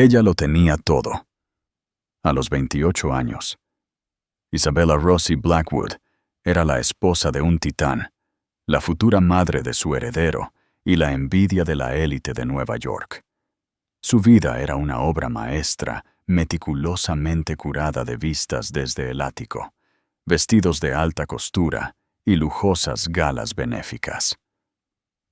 Ella lo tenía todo. A los 28 años, Isabella Rossi Blackwood era la esposa de un titán, la futura madre de su heredero y la envidia de la élite de Nueva York. Su vida era una obra maestra, meticulosamente curada de vistas desde el ático, vestidos de alta costura y lujosas galas benéficas.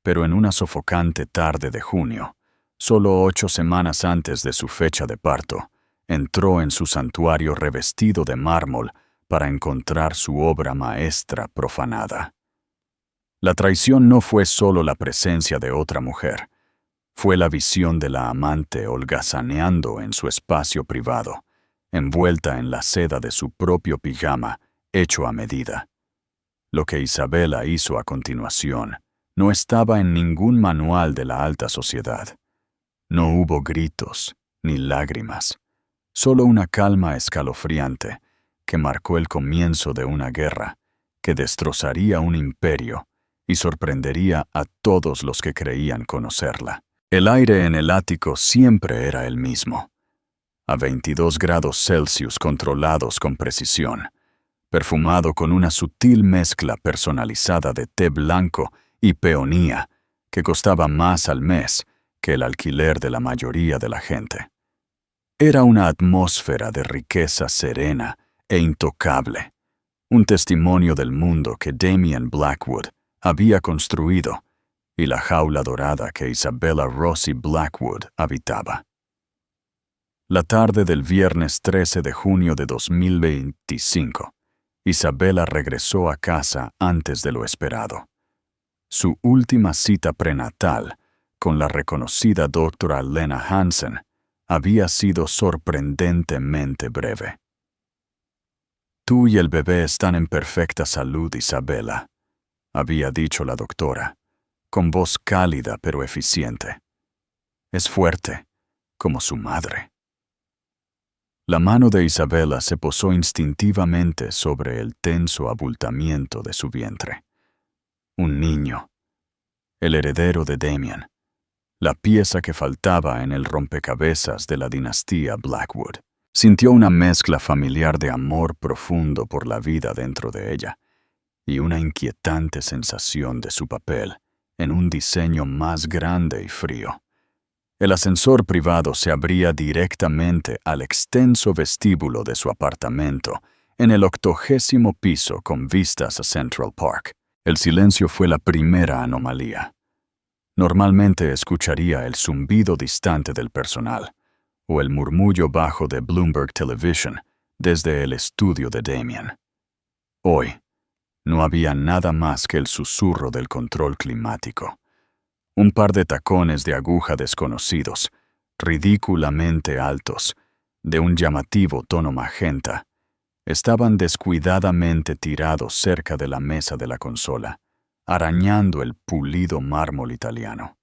Pero en una sofocante tarde de junio, solo 8 semanas antes de su fecha de parto, entró en su santuario revestido de mármol para encontrar su obra maestra profanada. La traición no fue solo la presencia de otra mujer, fue la visión de la amante holgazaneando en su espacio privado, envuelta en la seda de su propio pijama, hecho a medida. Lo que Isabella hizo a continuación no estaba en ningún manual de la alta sociedad. No hubo gritos ni lágrimas, solo una calma escalofriante que marcó el comienzo de una guerra que destrozaría un imperio y sorprendería a todos los que creían conocerla. El aire en el ático siempre era el mismo, a 22 grados Celsius controlados con precisión, perfumado con una sutil mezcla personalizada de té blanco y peonía que costaba más al mes que el alquiler de la mayoría de la gente. Era una atmósfera de riqueza serena e intocable, un testimonio del mundo que Damian Blackwood había construido y la jaula dorada que Isabella Rossi Blackwood habitaba. La tarde del viernes 13 de junio de 2025, Isabella regresó a casa antes de lo esperado. Su última cita prenatal con la reconocida doctora Lena Hansen había sido sorprendentemente breve. «Tú y el bebé están en perfecta salud, Isabella», había dicho la doctora, con voz cálida pero eficiente. «Es fuerte, como su madre». La mano de Isabella se posó instintivamente sobre el tenso abultamiento de su vientre. Un niño, el heredero de Damian, la pieza que faltaba en el rompecabezas de la dinastía Blackwood. Sintió una mezcla familiar de amor profundo por la vida dentro de ella y una inquietante sensación de su papel en un diseño más grande y frío. El ascensor privado se abría directamente al extenso vestíbulo de su apartamento en el 80º piso con vistas a Central Park. El silencio fue la primera anomalía. Normalmente escucharía el zumbido distante del personal o el murmullo bajo de Bloomberg Television desde el estudio de Damian. Hoy, no había nada más que el susurro del control climático. Un par de tacones de aguja desconocidos, ridículamente altos, de un llamativo tono magenta, estaban descuidadamente tirados cerca de la mesa de la consola, arañando el pulido mármol italiano.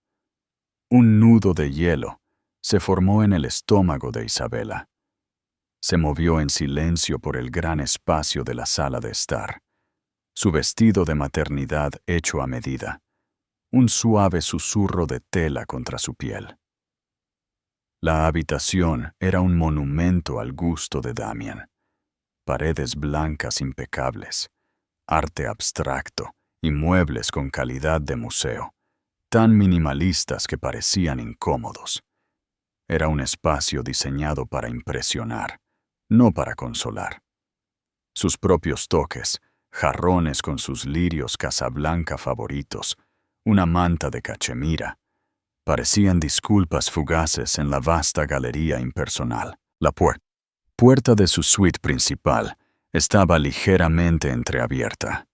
Un nudo de hielo se formó en el estómago de Isabella. Se movió en silencio por el gran espacio de la sala de estar. Su vestido de maternidad hecho a medida, un suave susurro de tela contra su piel. La habitación era un monumento al gusto de Damian. Paredes blancas impecables, arte abstracto y muebles con calidad de museo, tan minimalistas que parecían incómodos. Era un espacio diseñado para impresionar, no para consolar. Sus propios toques, jarrones con sus lirios Casablanca favoritos, una manta de cachemira, parecían disculpas fugaces en la vasta galería impersonal. La puerta de su suite principal estaba ligeramente entreabierta.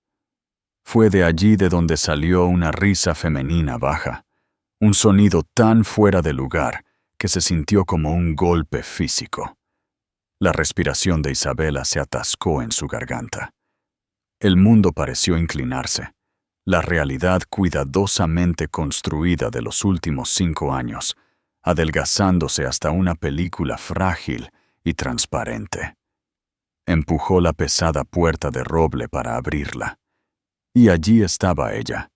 Fue de allí de donde salió una risa femenina baja, un sonido tan fuera de lugar que se sintió como un golpe físico. La respiración de Isabella se atascó en su garganta. El mundo pareció inclinarse. La realidad cuidadosamente construida de los últimos 5 años, adelgazándose hasta una película frágil y transparente. Empujó la pesada puerta de roble para abrirla. Y allí estaba ella.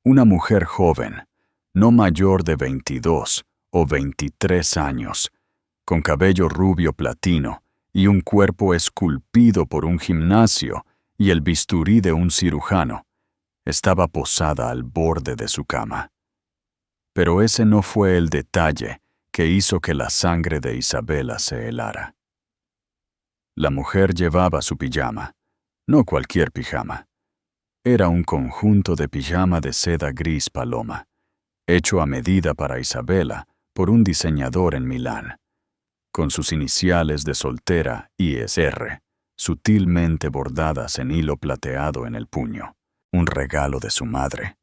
Una mujer joven, no mayor de 22 o 23 años, con cabello rubio platino y un cuerpo esculpido por un gimnasio y el bisturí de un cirujano, estaba posada al borde de su cama. Pero ese no fue el detalle que hizo que la sangre de Isabela se helara. La mujer llevaba su pijama, no cualquier pijama. Era un conjunto de pijama de seda gris paloma, hecho a medida para Isabela por un diseñador en Milán, con sus iniciales de soltera ISR, sutilmente bordadas en hilo plateado en el puño, un regalo de su madre,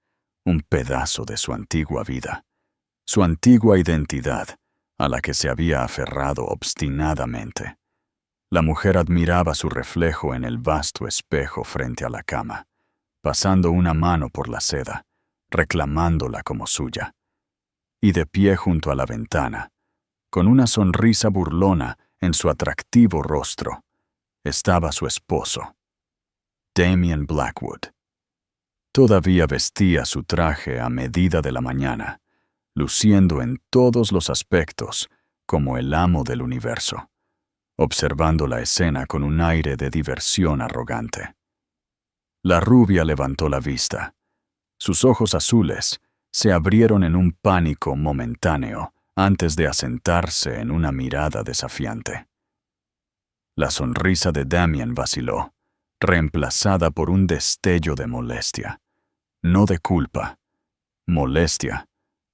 un pedazo de su antigua vida, su antigua identidad, a la que se había aferrado obstinadamente. La mujer admiraba su reflejo en el vasto espejo frente a la cama, pasando una mano por la seda, reclamándola como suya. Y de pie junto a la ventana, con una sonrisa burlona en su atractivo rostro, estaba su esposo, Damien Blackwood. Todavía vestía su traje a medida de la mañana, luciendo en todos los aspectos como el amo del universo, observando la escena con un aire de diversión arrogante. La rubia levantó la vista. Sus ojos azules se abrieron en un pánico momentáneo antes de asentarse en una mirada desafiante. La sonrisa de Damien vaciló, reemplazada por un destello de molestia, no de culpa, molestia,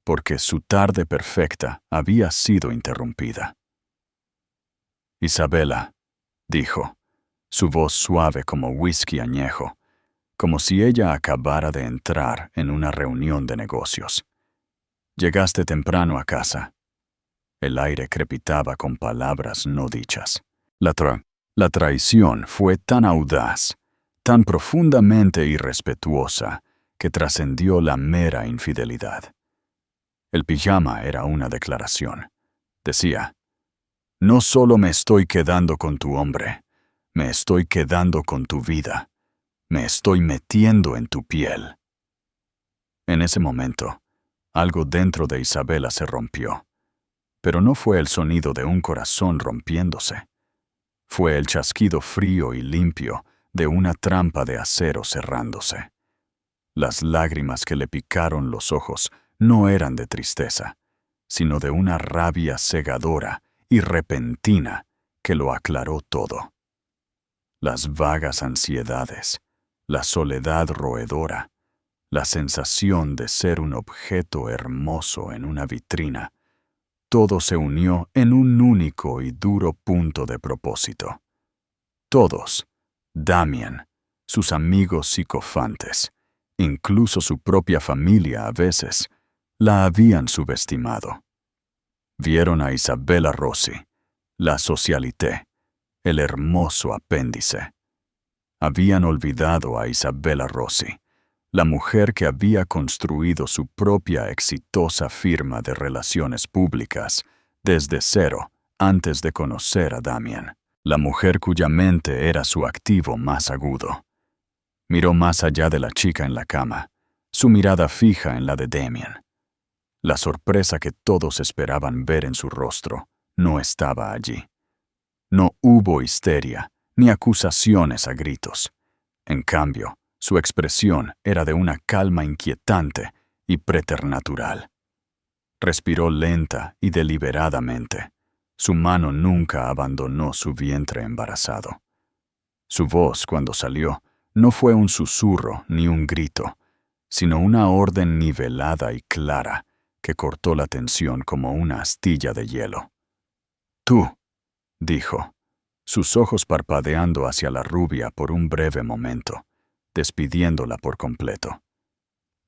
porque su tarde perfecta había sido interrumpida. Isabela, dijo, su voz suave como whisky añejo, como si ella acabara de entrar en una reunión de negocios. Llegaste temprano a casa. El aire crepitaba con palabras no dichas. La traición fue tan audaz, tan profundamente irrespetuosa, que trascendió la mera infidelidad. El pijama era una declaración. Decía, no solo me estoy quedando con tu hombre, me estoy quedando con tu vida. Me estoy metiendo en tu piel. En ese momento, algo dentro de Isabela se rompió. Pero no fue el sonido de un corazón rompiéndose. Fue el chasquido frío y limpio de una trampa de acero cerrándose. Las lágrimas que le picaron los ojos no eran de tristeza, sino de una rabia cegadora y repentina que lo aclaró todo. Las vagas ansiedades, la soledad roedora, la sensación de ser un objeto hermoso en una vitrina, todo se unió en un único y duro punto de propósito. Todos, Damien, sus amigos psicofantes, incluso su propia familia a veces, la habían subestimado. Vieron a Isabella Rossi, la socialité, el hermoso apéndice. Habían olvidado a Isabella Rossi, la mujer que había construido su propia exitosa firma de relaciones públicas desde cero antes de conocer a Damien, la mujer cuya mente era su activo más agudo. Miró más allá de la chica en la cama, su mirada fija en la de Damien. La sorpresa que todos esperaban ver en su rostro no estaba allí. No hubo histeria ni acusaciones a gritos. En cambio, su expresión era de una calma inquietante y preternatural. Respiró lenta y deliberadamente. Su mano nunca abandonó su vientre embarazado. Su voz, cuando salió, no fue un susurro ni un grito, sino una orden nivelada y clara que cortó la tensión como una astilla de hielo. «Tú», dijo, sus ojos parpadeando hacia la rubia por un breve momento, despidiéndola por completo.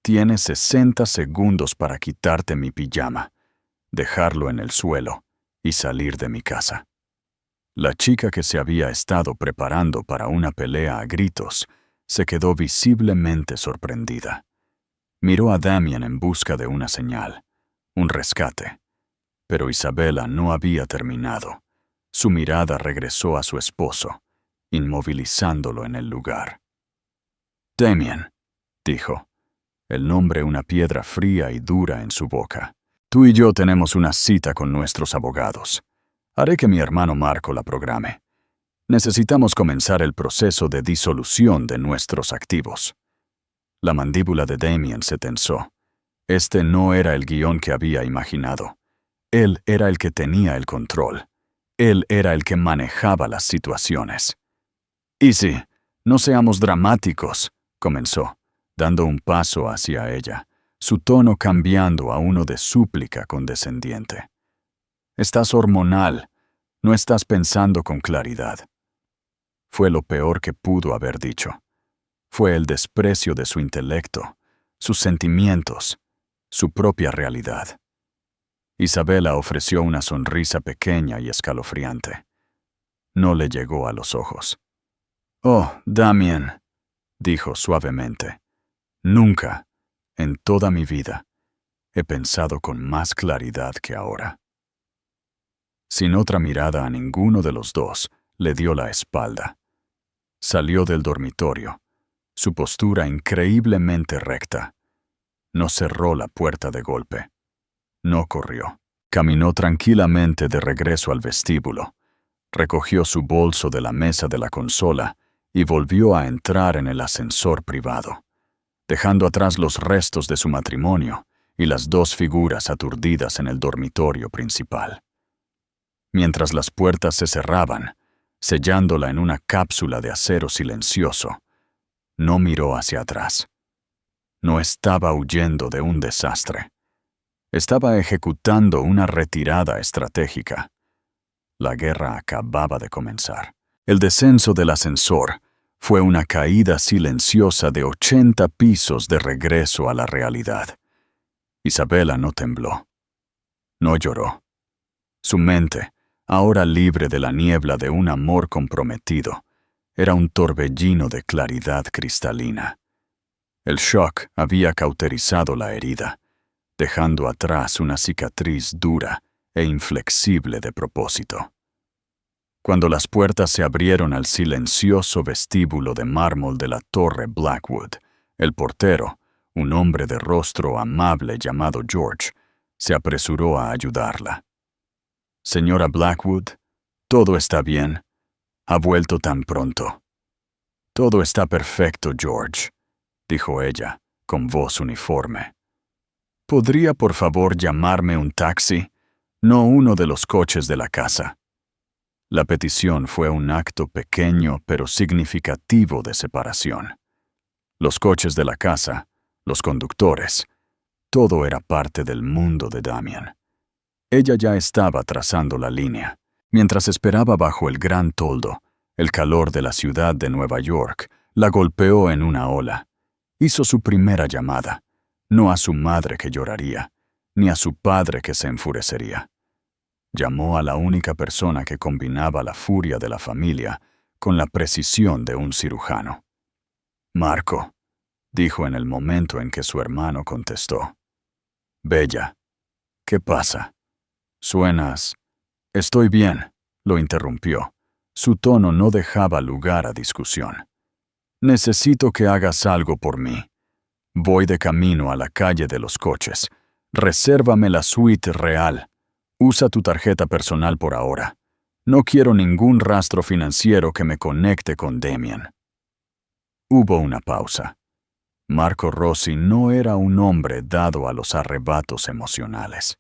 «Tienes 60 segundos para quitarte mi pijama, dejarlo en el suelo y salir de mi casa». La chica que se había estado preparando para una pelea a gritos se quedó visiblemente sorprendida. Miró a Damien en busca de una señal, un rescate. Pero Isabela no había terminado. Su mirada regresó a su esposo, inmovilizándolo en el lugar. «Damien», dijo, el nombre una piedra fría y dura en su boca. «Tú y yo tenemos una cita con nuestros abogados. Haré que mi hermano Marco la programe. Necesitamos comenzar el proceso de disolución de nuestros activos. La mandíbula de Damien se tensó. Este no era el guión que había imaginado. Él era el que tenía el control. Él era el que manejaba las situaciones. «Easy, no seamos dramáticos», comenzó, dando un paso hacia ella, su tono cambiando a uno de súplica condescendiente. «Estás hormonal, no estás pensando con claridad». Fue lo peor que pudo haber dicho. Fue el desprecio de su intelecto, sus sentimientos, su propia realidad. Isabela ofreció una sonrisa pequeña y escalofriante. No le llegó a los ojos. «Oh, Damien», dijo suavemente, «nunca, en toda mi vida, he pensado con más claridad que ahora». Sin otra mirada a ninguno de los dos, le dio la espalda. Salió del dormitorio, su postura increíblemente recta. No cerró la puerta de golpe. No corrió. Caminó tranquilamente de regreso al vestíbulo. Recogió su bolso de la mesa de la consola y volvió a entrar en el ascensor privado, dejando atrás los restos de su matrimonio y las dos figuras aturdidas en el dormitorio principal. Mientras las puertas se cerraban, sellándola en una cápsula de acero silencioso, no miró hacia atrás. No estaba huyendo de un desastre. Estaba ejecutando una retirada estratégica. La guerra acababa de comenzar. El descenso del ascensor fue una caída silenciosa de 80 pisos de regreso a la realidad. Isabela no tembló. No lloró. Su mente, ahora libre de la niebla de un amor comprometido, era un torbellino de claridad cristalina. El shock había cauterizado la herida, dejando atrás una cicatriz dura e inflexible de propósito. Cuando las puertas se abrieron al silencioso vestíbulo de mármol de la torre Blackwood, el portero, un hombre de rostro amable llamado George, se apresuró a ayudarla. «Señora Blackwood, todo está bien. Ha vuelto tan pronto». «Todo está perfecto, George», dijo ella, con voz uniforme. «¿Podría por favor llamarme un taxi, no uno de los coches de la casa?» La petición fue un acto pequeño pero significativo de separación. Los coches de la casa, los conductores, todo era parte del mundo de Damien. Ella ya estaba trazando la línea. Mientras esperaba bajo el gran toldo, el calor de la ciudad de Nueva York la golpeó en una ola. Hizo su primera llamada, no a su madre que lloraría, ni a su padre que se enfurecería. Llamó a la única persona que combinaba la furia de la familia con la precisión de un cirujano. «Marco», dijo en el momento en que su hermano contestó. «Bella, ¿qué pasa? Suenas...» «Estoy bien», lo interrumpió. Su tono no dejaba lugar a discusión. «Necesito que hagas algo por mí. Voy de camino a la calle de los coches. Resérvame la suite real. Usa tu tarjeta personal por ahora. No quiero ningún rastro financiero que me conecte con Damien». Hubo una pausa. Marco Rossi no era un hombre dado a los arrebatos emocionales.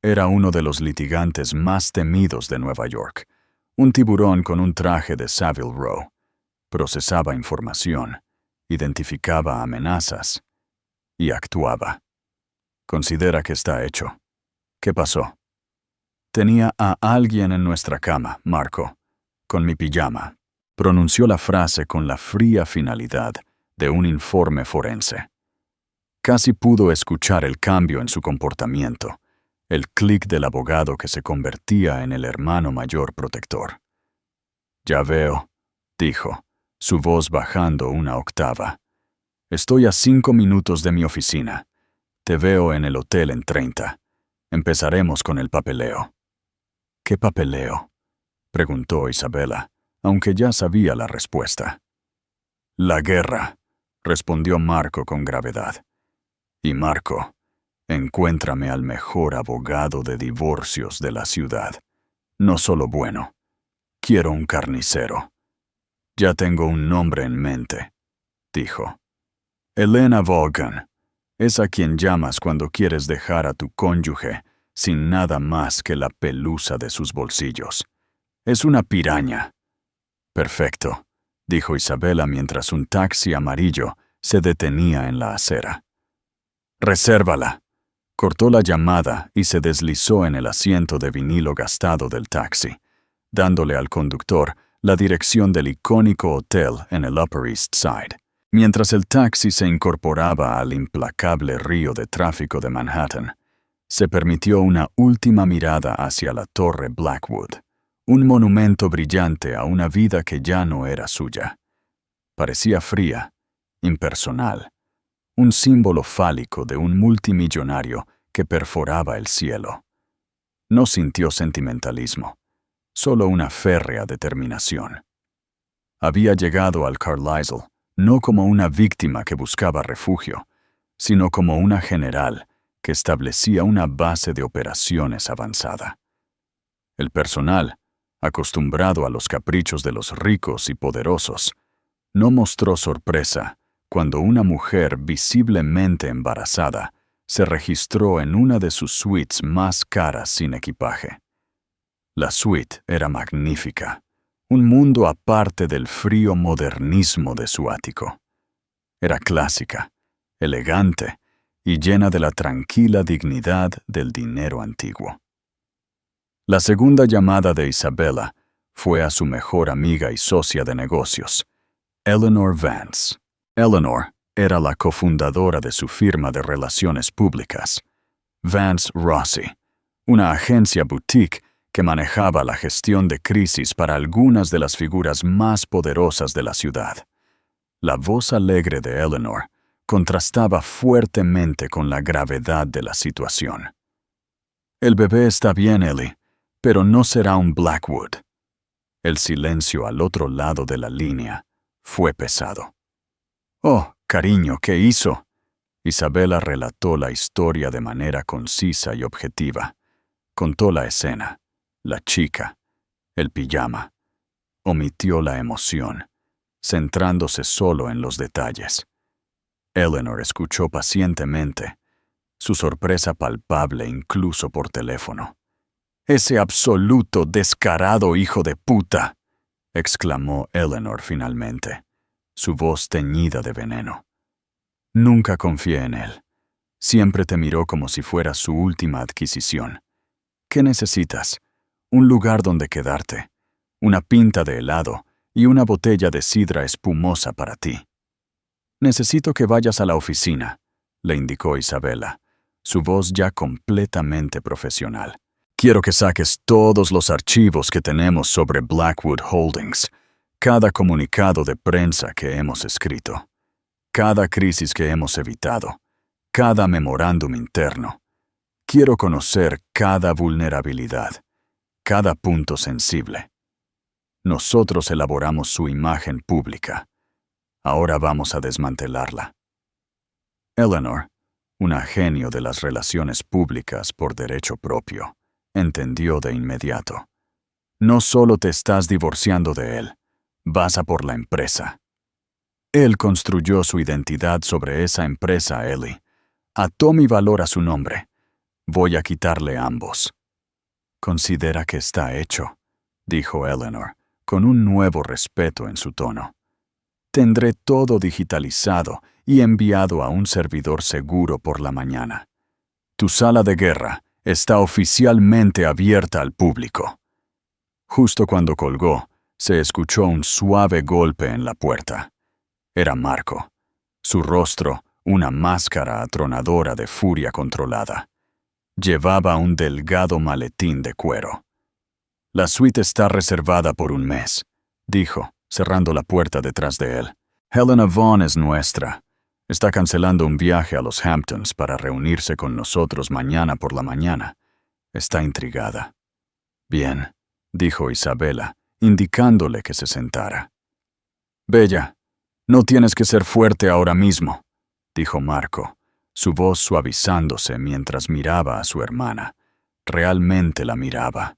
Era uno de los litigantes más temidos de Nueva York, un tiburón con un traje de Savile Row. Procesaba información, identificaba amenazas y actuaba. «Considera que está hecho. ¿Qué pasó?» «Tenía a alguien en nuestra cama, Marco, con mi pijama», pronunció la frase con la fría finalidad de un informe forense. Casi pudo escuchar el cambio en su comportamiento, el clic del abogado que se convertía en el hermano mayor protector. «Ya veo», dijo, su voz bajando una octava. «Estoy a 5 minutos de mi oficina. Te veo en el hotel en 30. Empezaremos con el papeleo». «¿Qué papeleo?», preguntó Isabela, aunque ya sabía la respuesta. «La guerra», respondió Marco con gravedad. «Y Marco, encuéntrame al mejor abogado de divorcios de la ciudad. No solo bueno. Quiero un carnicero. Ya tengo un nombre en mente, dijo. Elena Vaughan. Es a quien llamas cuando quieres dejar a tu cónyuge sin nada más que la pelusa de sus bolsillos. Es una piraña. Perfecto, dijo Isabela mientras un taxi amarillo se detenía en la acera. Resérvala. Cortó la llamada y se deslizó en el asiento de vinilo gastado del taxi, dándole al conductor la dirección del icónico hotel en el Upper East Side. Mientras el taxi se incorporaba al implacable río de tráfico de Manhattan, se permitió una última mirada hacia la Torre Blackwood, un monumento brillante a una vida que ya no era suya. Parecía fría, impersonal, un símbolo fálico de un multimillonario que perforaba el cielo. No sintió sentimentalismo, solo una férrea determinación. Había llegado al Carlisle no como una víctima que buscaba refugio, sino como una general que establecía una base de operaciones avanzada. El personal, acostumbrado a los caprichos de los ricos y poderosos, no mostró sorpresa cuando una mujer visiblemente embarazada se registró en una de sus suites más caras sin equipaje. La suite era magnífica, un mundo aparte del frío modernismo de su ático. Era clásica, elegante y llena de la tranquila dignidad del dinero antiguo. La segunda llamada de Isabela fue a su mejor amiga y socia de negocios, Eleanor Vance. Eleanor era la cofundadora de su firma de relaciones públicas, Vance Rossi, una agencia boutique que manejaba la gestión de crisis para algunas de las figuras más poderosas de la ciudad. La voz alegre de Eleanor contrastaba fuertemente con la gravedad de la situación. El bebé está bien, Ellie, pero no será un Blackwood. El silencio al otro lado de la línea fue pesado. Oh, cariño, ¿qué hizo? Isabela relató la historia de manera concisa y objetiva. Contó la escena, la chica, el pijama. Omitió la emoción, centrándose solo en los detalles. Eleanor escuchó pacientemente, su sorpresa palpable incluso por teléfono. «Ese absoluto descarado hijo de puta», exclamó Eleanor finalmente, su voz teñida de veneno. «Nunca confié en él. Siempre te miró como si fuera su última adquisición. ¿Qué necesitas? Un lugar donde quedarte, una pinta de helado y una botella de sidra espumosa para ti». «Necesito que vayas a la oficina», le indicó Isabela, su voz ya completamente profesional. «Quiero que saques todos los archivos que tenemos sobre Blackwood Holdings, cada comunicado de prensa que hemos escrito, cada crisis que hemos evitado, cada memorándum interno. Quiero conocer cada vulnerabilidad, cada punto sensible. Nosotros elaboramos su imagen pública. Ahora vamos a desmantelarla». Eleanor, una genio de las relaciones públicas por derecho propio, entendió de inmediato. No solo te estás divorciando de él, vas a por la empresa. Él construyó su identidad sobre esa empresa, Ellie. Ató mi valor a su nombre. Voy a quitarle ambos. «Considera que está hecho», dijo Eleanor, con un nuevo respeto en su tono. «Tendré todo digitalizado y enviado a un servidor seguro por la mañana. Tu sala de guerra está oficialmente abierta al público». Justo cuando colgó, se escuchó un suave golpe en la puerta. Era Marco, su rostro una máscara atronadora de furia controlada. Llevaba un delgado maletín de cuero. «La suite está reservada por un mes», dijo, cerrando la puerta detrás de él. «Helena Vaughn es nuestra. Está cancelando un viaje a los Hamptons para reunirse con nosotros mañana por la mañana. Está intrigada». «Bien», dijo Isabela, indicándole que se sentara. «Bella, no tienes que ser fuerte ahora mismo», dijo Marco, su voz suavizándose mientras miraba a su hermana. Realmente la miraba.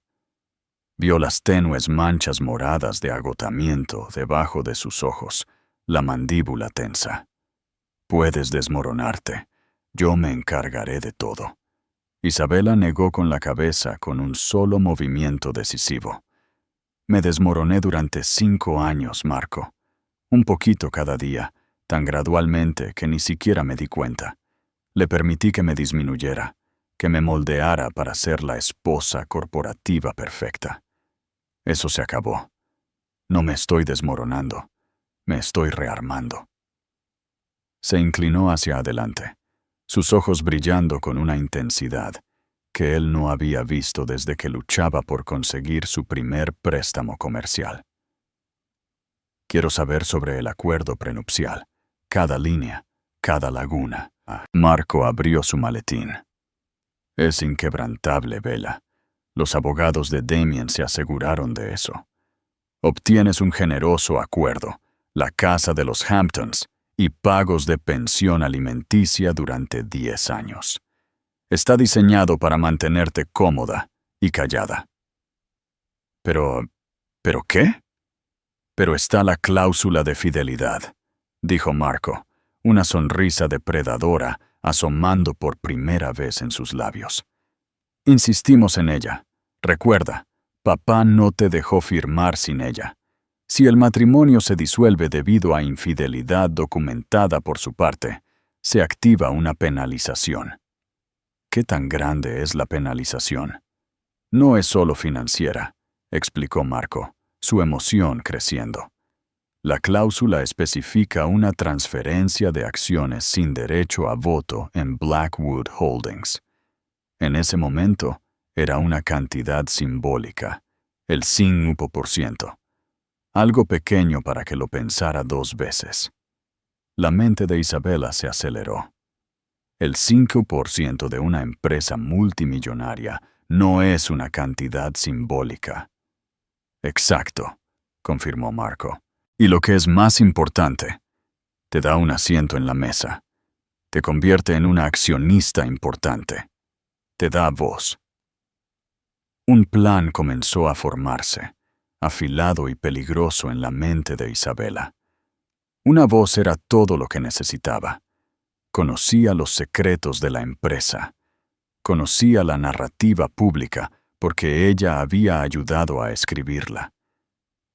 Vio las tenues manchas moradas de agotamiento debajo de sus ojos, la mandíbula tensa. Puedes desmoronarte. Yo me encargaré de todo. Isabela negó con la cabeza con un solo movimiento decisivo. Me desmoroné durante 5 años, Marco. Un poquito cada día, tan gradualmente que ni siquiera me di cuenta. Le permití que me disminuyera, que me moldeara para ser la esposa corporativa perfecta. Eso se acabó. No me estoy desmoronando, me estoy rearmando. Se inclinó hacia adelante, sus ojos brillando con una intensidad que él no había visto desde que luchaba por conseguir su primer préstamo comercial. Quiero saber sobre el acuerdo prenupcial, cada línea, cada laguna. Marco abrió su maletín. Es inquebrantable, Bella. Los abogados de Damien se aseguraron de eso. Obtienes un generoso acuerdo, la casa de los Hamptons y pagos de pensión alimenticia durante 10 años. Está diseñado para mantenerte cómoda y callada. ¿Pero qué? Pero está la cláusula de fidelidad, dijo Marco, una sonrisa depredadora asomando por primera vez en sus labios. Insistimos en ella. Recuerda, papá no te dejó firmar sin ella. Si el matrimonio se disuelve debido a infidelidad documentada por su parte, se activa una penalización. ¿Qué tan grande es la penalización? No es solo financiera, explicó Marco, su emoción creciendo. La cláusula especifica una transferencia de acciones sin derecho a voto en Blackwood Holdings. En ese momento, era una cantidad simbólica, el 5%. Algo pequeño para que lo pensara 2 veces. La mente de Isabela se aceleró. El 5% de una empresa multimillonaria no es una cantidad simbólica. Exacto, confirmó Marco. Y lo que es más importante, te da un asiento en la mesa. Te convierte en una accionista importante. Te da voz. Un plan comenzó a formarse, afilado y peligroso en la mente de Isabela. Una voz era todo lo que necesitaba. Conocía los secretos de la empresa. Conocía la narrativa pública porque ella había ayudado a escribirla.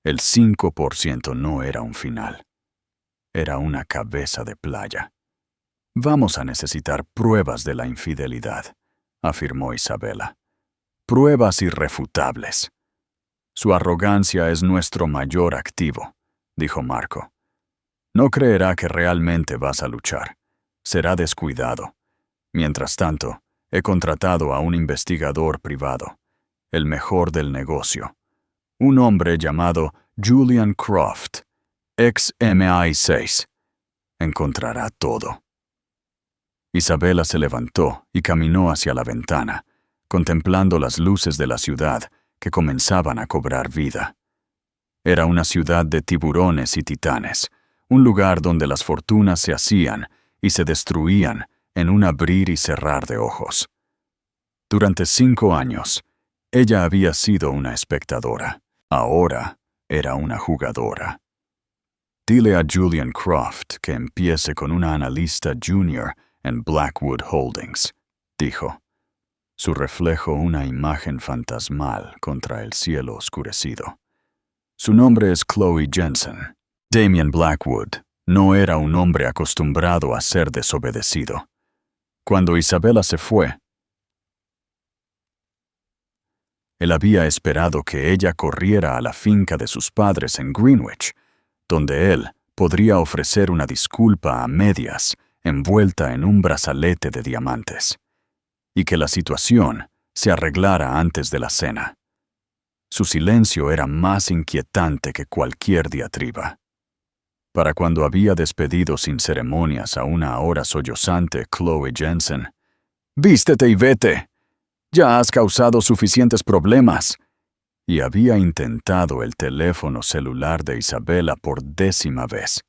El 5% no era un final. Era una cabeza de playa. Vamos a necesitar pruebas de la infidelidad, afirmó Isabela. Pruebas irrefutables. Su arrogancia es nuestro mayor activo, dijo Marco. No creerá que realmente vas a luchar. Será descuidado. Mientras tanto, he contratado a un investigador privado, el mejor del negocio. Un hombre llamado Julian Croft, ex MI6. Encontrará todo. Isabela se levantó y caminó hacia la ventana, contemplando las luces de la ciudad que comenzaban a cobrar vida. Era una ciudad de tiburones y titanes, un lugar donde las fortunas se hacían y se destruían en un abrir y cerrar de ojos. Durante 5 años, ella había sido una espectadora. Ahora era una jugadora. Dile a Julian Croft que empiece con una analista junior en Blackwood Holdings, dijo. Su reflejo una imagen fantasmal contra el cielo oscurecido. Su nombre es Chloe Jensen. Damien Blackwood no era un hombre acostumbrado a ser desobedecido. Cuando Isabela se fue, él había esperado que ella corriera a la finca de sus padres en Greenwich, donde él podría ofrecer una disculpa a medias envuelta en un brazalete de diamantes, y que la situación se arreglara antes de la cena. Su silencio era más inquietante que cualquier diatriba. Para cuando había despedido sin ceremonias a una ahora sollozante Chloe Jensen, «¡Vístete y vete! Ya has causado suficientes problemas». Y había intentado el teléfono celular de Isabela por 10ª vez,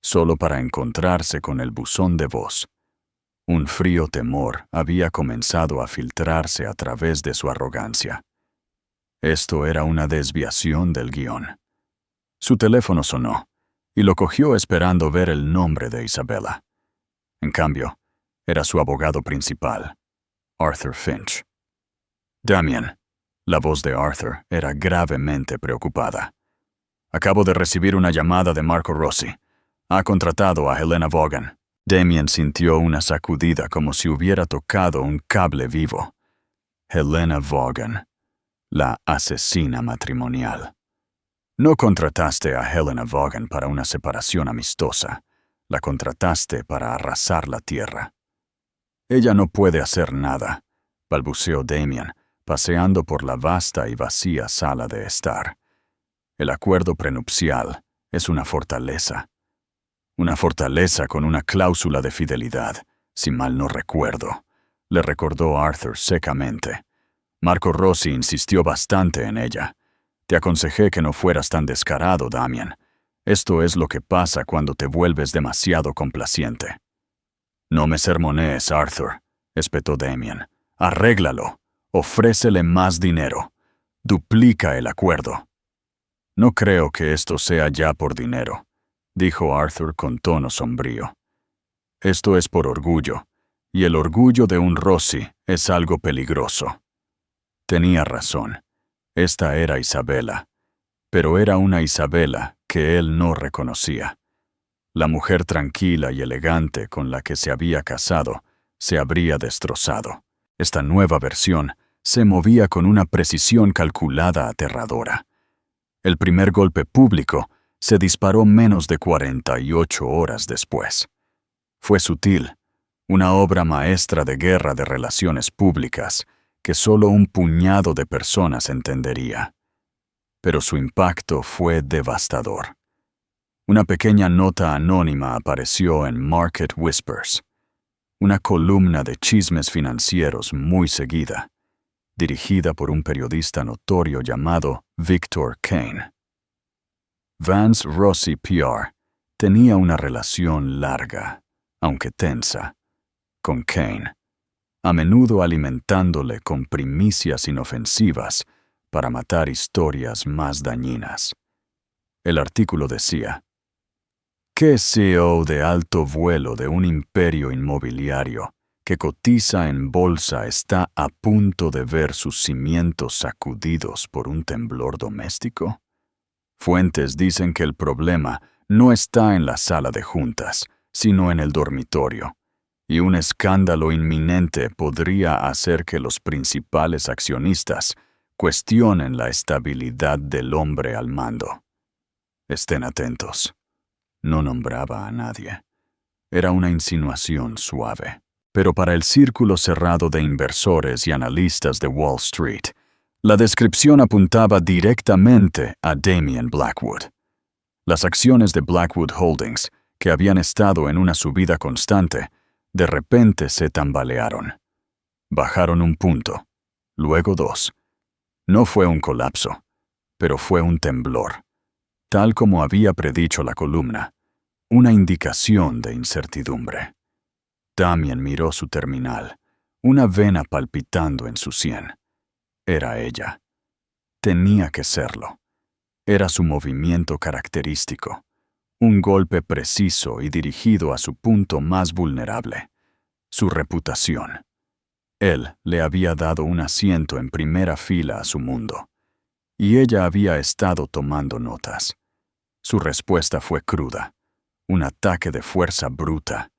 solo para encontrarse con el buzón de voz. Un frío temor había comenzado a filtrarse a través de su arrogancia. Esto era una desviación del guión. Su teléfono sonó, y lo cogió esperando ver el nombre de Isabella. En cambio, era su abogado principal, Arthur Finch. Damien, la voz de Arthur, era gravemente preocupada. Acabo de recibir una llamada de Marco Rossi. Ha contratado a Helena Vaughan. Damien sintió una sacudida como si hubiera tocado un cable vivo. Helena Vaughan, la asesina matrimonial. No contrataste a Helena Vaughan para una separación amistosa. La contrataste para arrasar la tierra. Ella no puede hacer nada, balbuceó Damien, paseando por la vasta y vacía sala de estar. El acuerdo prenupcial es una fortaleza. Una fortaleza con una cláusula de fidelidad, si mal no recuerdo, le recordó Arthur secamente. Marco Rossi insistió bastante en ella. Te aconsejé que no fueras tan descarado, Damien. Esto es lo que pasa cuando te vuelves demasiado complaciente. No me sermonees, Arthur, espetó Damien. Arréglalo. Ofrécele más dinero. Duplica el acuerdo. No creo que esto sea ya por dinero, dijo Arthur con tono sombrío. Esto es por orgullo, y el orgullo de un Rossi es algo peligroso. Tenía razón. Esta era Isabella, pero era una Isabella que él no reconocía. La mujer tranquila y elegante con la que se había casado se habría destrozado. Esta nueva versión se movía con una precisión calculada aterradora. El primer golpe público se disparó menos de 48 horas después. Fue sutil, una obra maestra de guerra de relaciones públicas que solo un puñado de personas entendería. Pero su impacto fue devastador. Una pequeña nota anónima apareció en Market Whispers, una columna de chismes financieros muy seguida, dirigida por un periodista notorio llamado Victor Kane. Vance Rossi PR tenía una relación larga, aunque tensa, con Kane, a menudo alimentándole con primicias inofensivas para matar historias más dañinas. El artículo decía: ¿qué CEO de alto vuelo de un imperio inmobiliario que cotiza en bolsa está a punto de ver sus cimientos sacudidos por un temblor doméstico? Fuentes dicen que el problema no está en la sala de juntas, sino en el dormitorio, y un escándalo inminente podría hacer que los principales accionistas cuestionen la estabilidad del hombre al mando. Estén atentos. No nombraba a nadie. Era una insinuación suave. Pero para el círculo cerrado de inversores y analistas de Wall Street, la descripción apuntaba directamente a Damien Blackwood. Las acciones de Blackwood Holdings, que habían estado en una subida constante, de repente se tambalearon. Bajaron un punto, luego 2. No fue un colapso, pero fue un temblor, tal como había predicho la columna, una indicación de incertidumbre. Damien miró su terminal, una vena palpitando en su sien. Era ella. Tenía que serlo. Era su movimiento característico, un golpe preciso y dirigido a su punto más vulnerable, su reputación. Él le había dado un asiento en primera fila a su mundo, y ella había estado tomando notas. Su respuesta fue cruda, un ataque de fuerza bruta.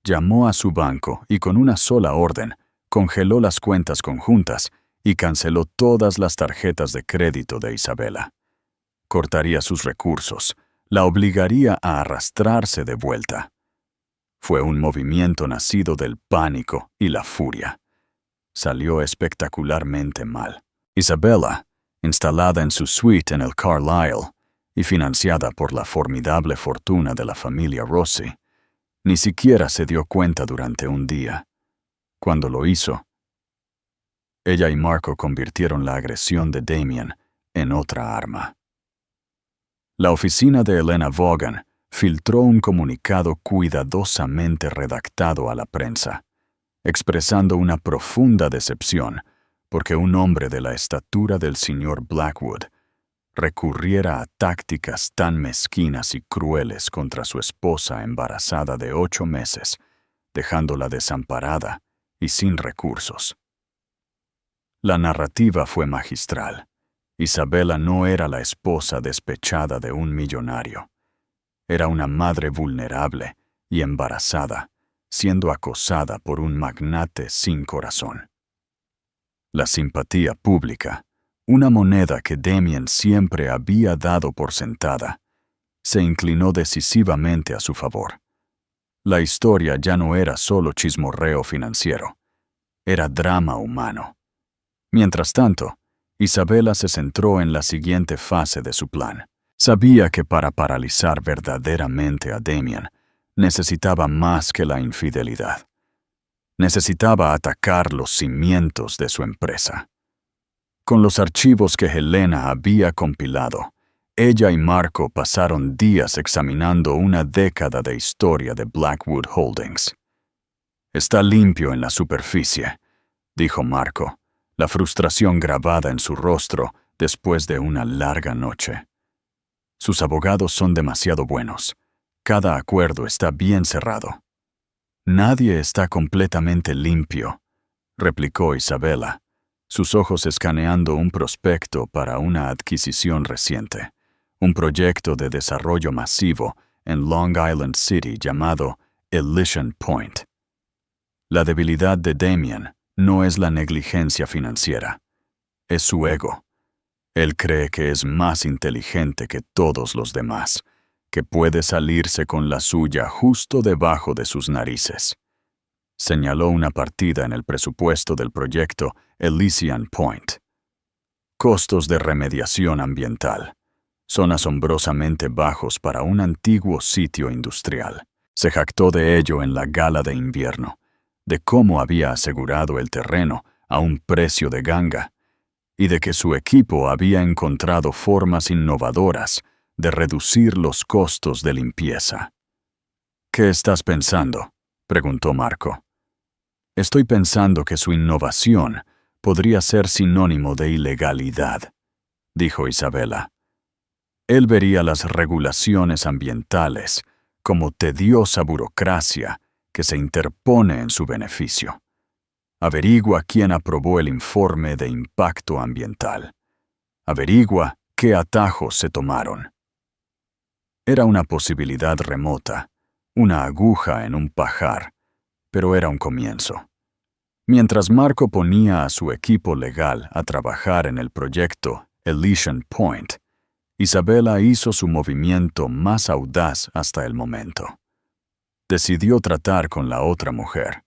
Llamó a su banco y con una sola orden congeló las cuentas conjuntas y canceló todas las tarjetas de crédito de Isabella. Cortaría sus recursos, la obligaría a arrastrarse de vuelta. Fue un movimiento nacido del pánico y la furia. Salió espectacularmente mal. Isabella, instalada en su suite en el Carlyle y financiada por la formidable fortuna de la familia Rossi, ni siquiera se dio cuenta durante un día. Cuando lo hizo, ella y Marco convirtieron la agresión de Damien en otra arma. La oficina de Helena Vaughan filtró un comunicado cuidadosamente redactado a la prensa, expresando una profunda decepción porque un hombre de la estatura del señor Blackwood recurriera a tácticas tan mezquinas y crueles contra su esposa embarazada de 8 meses, dejándola desamparada y sin recursos. La narrativa fue magistral. Isabella no era la esposa despechada de un millonario. Era una madre vulnerable y embarazada, siendo acosada por un magnate sin corazón. La simpatía pública, una moneda que Damien siempre había dado por sentada, se inclinó decisivamente a su favor. La historia ya no era solo chismorreo financiero, era drama humano. Mientras tanto, Isabella se centró en la siguiente fase de su plan. Sabía que para paralizar verdaderamente a Damien, necesitaba más que la infidelidad. Necesitaba atacar los cimientos de su empresa. Con los archivos que Helena había compilado, ella y Marco pasaron días examinando una década de historia de Blackwood Holdings. «Está limpio en la superficie», dijo Marco, la frustración grabada en su rostro después de una larga noche. «Sus abogados son demasiado buenos. Cada acuerdo está bien cerrado». «Nadie está completamente limpio», replicó Isabella, sus ojos escaneando un prospecto para una adquisición reciente, un proyecto de desarrollo masivo en Long Island City llamado Elysian Point. La debilidad de Damien no es la negligencia financiera, es su ego. Él cree que es más inteligente que todos los demás, que puede salirse con la suya justo debajo de sus narices. Señaló una partida en el presupuesto del proyecto Elysian Point. Costos de remediación ambiental. Son asombrosamente bajos para un antiguo sitio industrial. Se jactó de ello en la gala de invierno, de cómo había asegurado el terreno a un precio de ganga, y de que su equipo había encontrado formas innovadoras de reducir los costos de limpieza. «¿Qué estás pensando?», preguntó Marco. «Estoy pensando que su innovación podría ser sinónimo de ilegalidad», dijo Isabella. Él vería las regulaciones ambientales como tediosa burocracia que se interpone en su beneficio. Averigua quién aprobó el informe de impacto ambiental. Averigua qué atajos se tomaron. Era una posibilidad remota, una aguja en un pajar, pero era un comienzo. Mientras Marco ponía a su equipo legal a trabajar en el proyecto Elysian Point, Isabella hizo su movimiento más audaz hasta el momento. Decidió tratar con la otra mujer,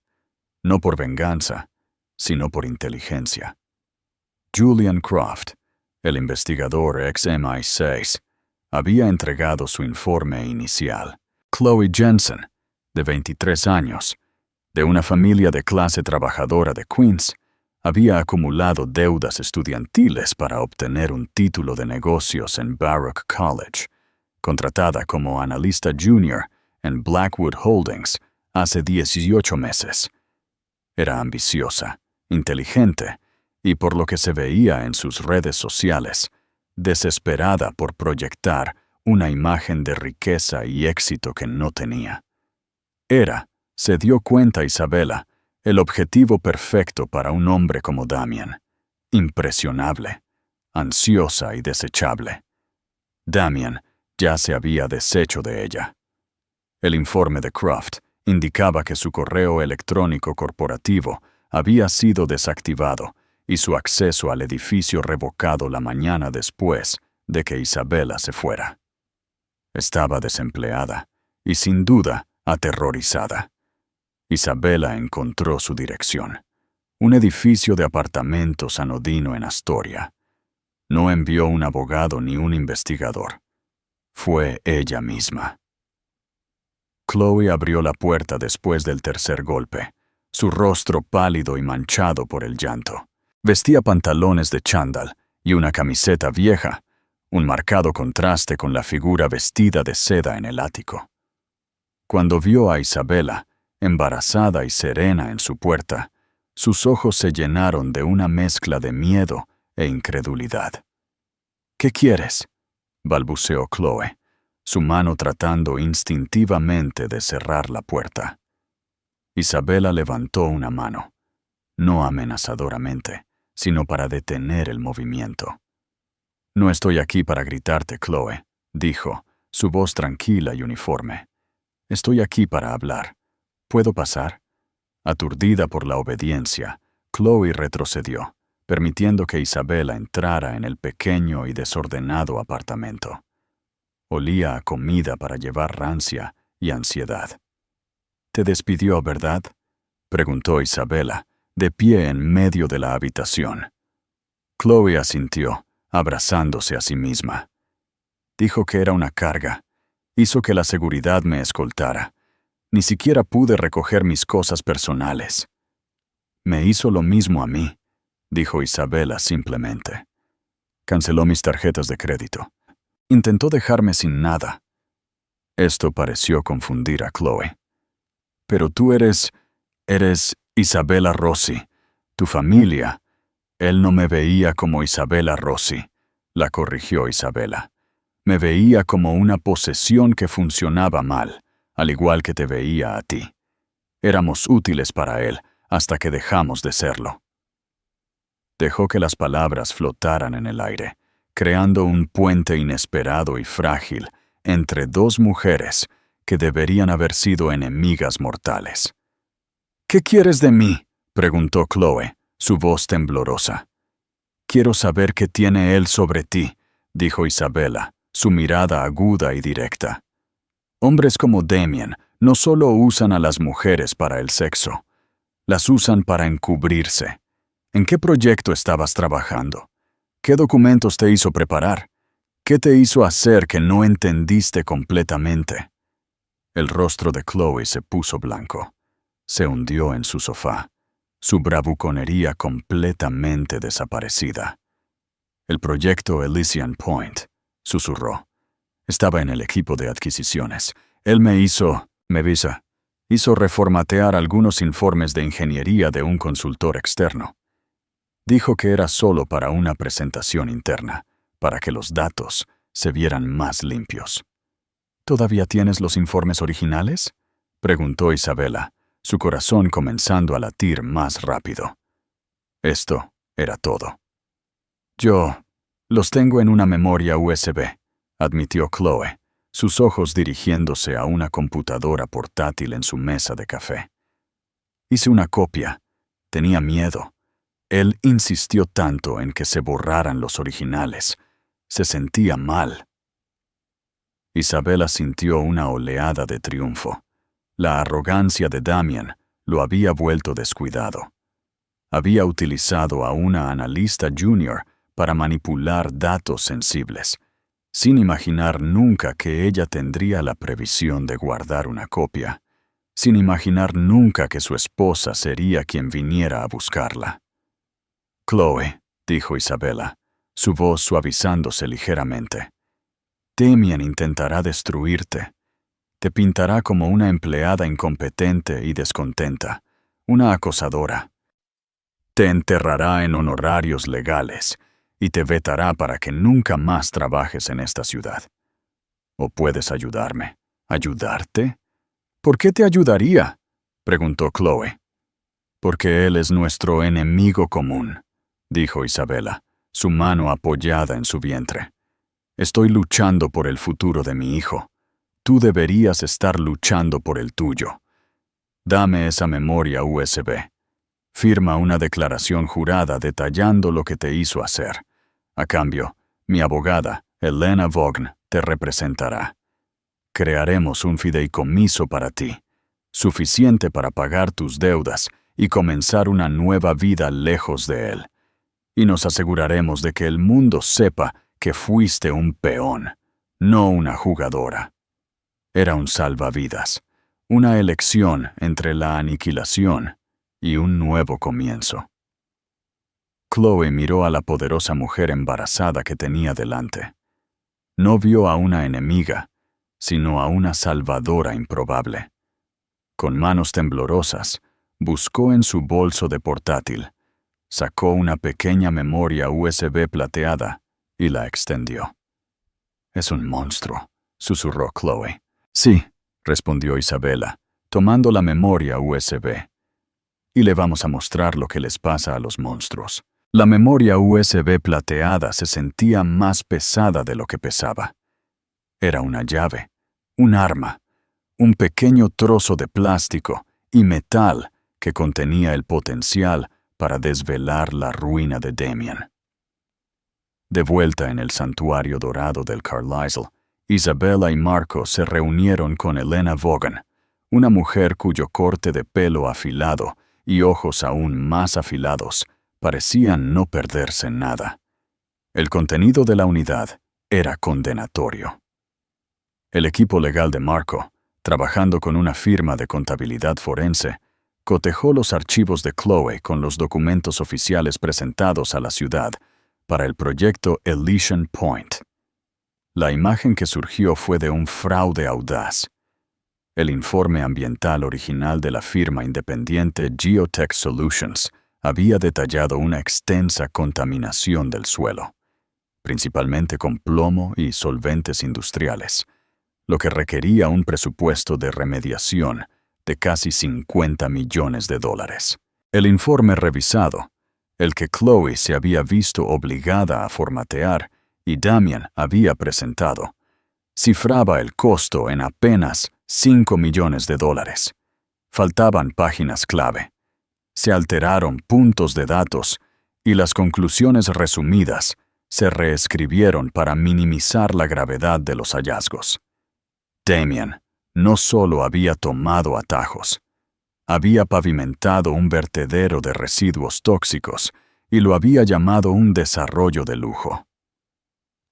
no por venganza, sino por inteligencia. Julian Croft, el investigador ex-MI6, había entregado su informe inicial. Chloe Jensen, de 23 años, de una familia de clase trabajadora de Queens, había acumulado deudas estudiantiles para obtener un título de negocios en Baruch College, contratada como analista junior en Blackwood Holdings hace 18 meses. Era ambiciosa, inteligente y, por lo que se veía en sus redes sociales, desesperada por proyectar una imagen de riqueza y éxito que no tenía. Era, se dio cuenta Isabella, el objetivo perfecto para un hombre como Damien. Impresionable, ansiosa y desechable. Damien ya se había deshecho de ella. El informe de Croft indicaba que su correo electrónico corporativo había sido desactivado y su acceso al edificio revocado la mañana después de que Isabella se fuera. Estaba desempleada y sin duda aterrorizada. Isabella encontró su dirección, un edificio de apartamentos anodino en Astoria. No envió un abogado ni un investigador. Fue ella misma. Chloe abrió la puerta después del tercer golpe, su rostro pálido y manchado por el llanto. Vestía pantalones de chándal y una camiseta vieja, un marcado contraste con la figura vestida de seda en el ático. Cuando vio a Isabella, embarazada y serena en su puerta, Sus ojos se llenaron de una mezcla de miedo e incredulidad. «¿Qué quieres?», balbuceó Chloe, su mano tratando instintivamente de cerrar la puerta. Isabela levantó una mano, no amenazadoramente, sino para detener el movimiento. «No estoy aquí para gritarte, Chloe», dijo, su voz tranquila y uniforme. «Estoy aquí para hablar. ¿Puedo pasar?». Aturdida por la obediencia, Chloe retrocedió, permitiendo que Isabela entrara en el pequeño y desordenado apartamento. Olía a comida para llevar rancia y ansiedad. «¿Te despidió, verdad?», preguntó Isabela, de pie en medio de la habitación. Chloe asintió, abrazándose a sí misma. «Dijo que era una carga. Hizo que la seguridad me escoltara. Ni siquiera pude recoger mis cosas personales». «Me hizo lo mismo a mí», dijo Isabela simplemente. «Canceló mis tarjetas de crédito. Intentó dejarme sin nada». Esto pareció confundir a Chloe. «Pero tú eres Isabella Rossi. Tu familia». «Él no me veía como Isabella Rossi», la corrigió Isabela. «Me veía como una posesión que funcionaba mal, al igual que te veía a ti. Éramos útiles para él hasta que dejamos de serlo». Dejó que las palabras flotaran en el aire, creando un puente inesperado y frágil entre dos mujeres que deberían haber sido enemigas mortales. «¿Qué quieres de mí?», preguntó Chloe, su voz temblorosa. «Quiero saber qué tiene él sobre ti», dijo Isabela, su mirada aguda y directa. «Hombres como Damien no solo usan a las mujeres para el sexo, las usan para encubrirse. ¿En qué proyecto estabas trabajando? ¿Qué documentos te hizo preparar? ¿Qué te hizo hacer que no entendiste completamente?». El rostro de Chloe se puso blanco. Se hundió en su sofá, su bravuconería completamente desaparecida. «El proyecto Elysian Point», susurró. «Estaba en el equipo de adquisiciones. Él hizo reformatear algunos informes de ingeniería de un consultor externo. Dijo que era solo para una presentación interna, para que los datos se vieran más limpios». «¿Todavía tienes los informes originales?», preguntó Isabela, su corazón comenzando a latir más rápido. Esto era todo. «Yo los tengo en una memoria USB», admitió Chloe, sus ojos dirigiéndose a una computadora portátil en su mesa de café. «Hice una copia. Tenía miedo. Él insistió tanto en que se borraran los originales. Se sentía mal». Isabela sintió una oleada de triunfo. La arrogancia de Damien lo había vuelto descuidado. Había utilizado a una analista junior para manipular datos sensibles, sin imaginar nunca que ella tendría la previsión de guardar una copia, sin imaginar nunca que su esposa sería quien viniera a buscarla. «Chloe», dijo Isabela, su voz suavizándose ligeramente, «Damien intentará destruirte. Te pintará como una empleada incompetente y descontenta, una acosadora. Te enterrará en honorarios legales y te vetará para que nunca más trabajes en esta ciudad. ¿O puedes ayudarme? ¿Ayudarte? ¿Por qué te ayudaría?», preguntó Chloe. «Porque él es nuestro enemigo común», dijo Isabela, su mano apoyada en su vientre. «Estoy luchando por el futuro de mi hijo. Tú deberías estar luchando por el tuyo. Dame esa memoria USB. Firma una declaración jurada detallando lo que te hizo hacer. A cambio, mi abogada, Elena Vogn, te representará. Crearemos un fideicomiso para ti, suficiente para pagar tus deudas y comenzar una nueva vida lejos de él. Y nos aseguraremos de que el mundo sepa que fuiste un peón, no una jugadora». Era un salvavidas, una elección entre la aniquilación y un nuevo comienzo. Chloe miró a la poderosa mujer embarazada que tenía delante. No vio a una enemiga, sino a una salvadora improbable. Con manos temblorosas, Buscó en su bolso de portátil, sacó una pequeña memoria USB plateada y la extendió. «Es un monstruo», susurró Chloe. «Sí», respondió Isabela, tomando la memoria USB. «Y le vamos a mostrar lo que les pasa a los monstruos». La memoria USB plateada se sentía más pesada de lo que pesaba. Era una llave, un arma, un pequeño trozo de plástico y metal que contenía el potencial para desvelar la ruina de Damien. De vuelta en el santuario dorado del Carlisle, Isabella y Marco se reunieron con Elena Vaughan, una mujer cuyo corte de pelo afilado y ojos aún más afilados parecían no perderse nada. El contenido de la unidad era condenatorio. El equipo legal de Marco, trabajando con una firma de contabilidad forense, cotejó los archivos de Chloe con los documentos oficiales presentados a la ciudad para el proyecto Elysian Point. La imagen que surgió fue de un fraude audaz. El informe ambiental original de la firma independiente Geotech Solutions había detallado una extensa contaminación del suelo, principalmente con plomo y solventes industriales, lo que requería un presupuesto de remediación de casi $50 millones. El informe revisado, el que Chloe se había visto obligada a formatear y Damien había presentado, cifraba el costo en apenas $5 millones. Faltaban páginas clave. Se alteraron puntos de datos y las conclusiones resumidas se reescribieron para minimizar la gravedad de los hallazgos. Damien no solo había tomado atajos, había pavimentado un vertedero de residuos tóxicos y lo había llamado un desarrollo de lujo.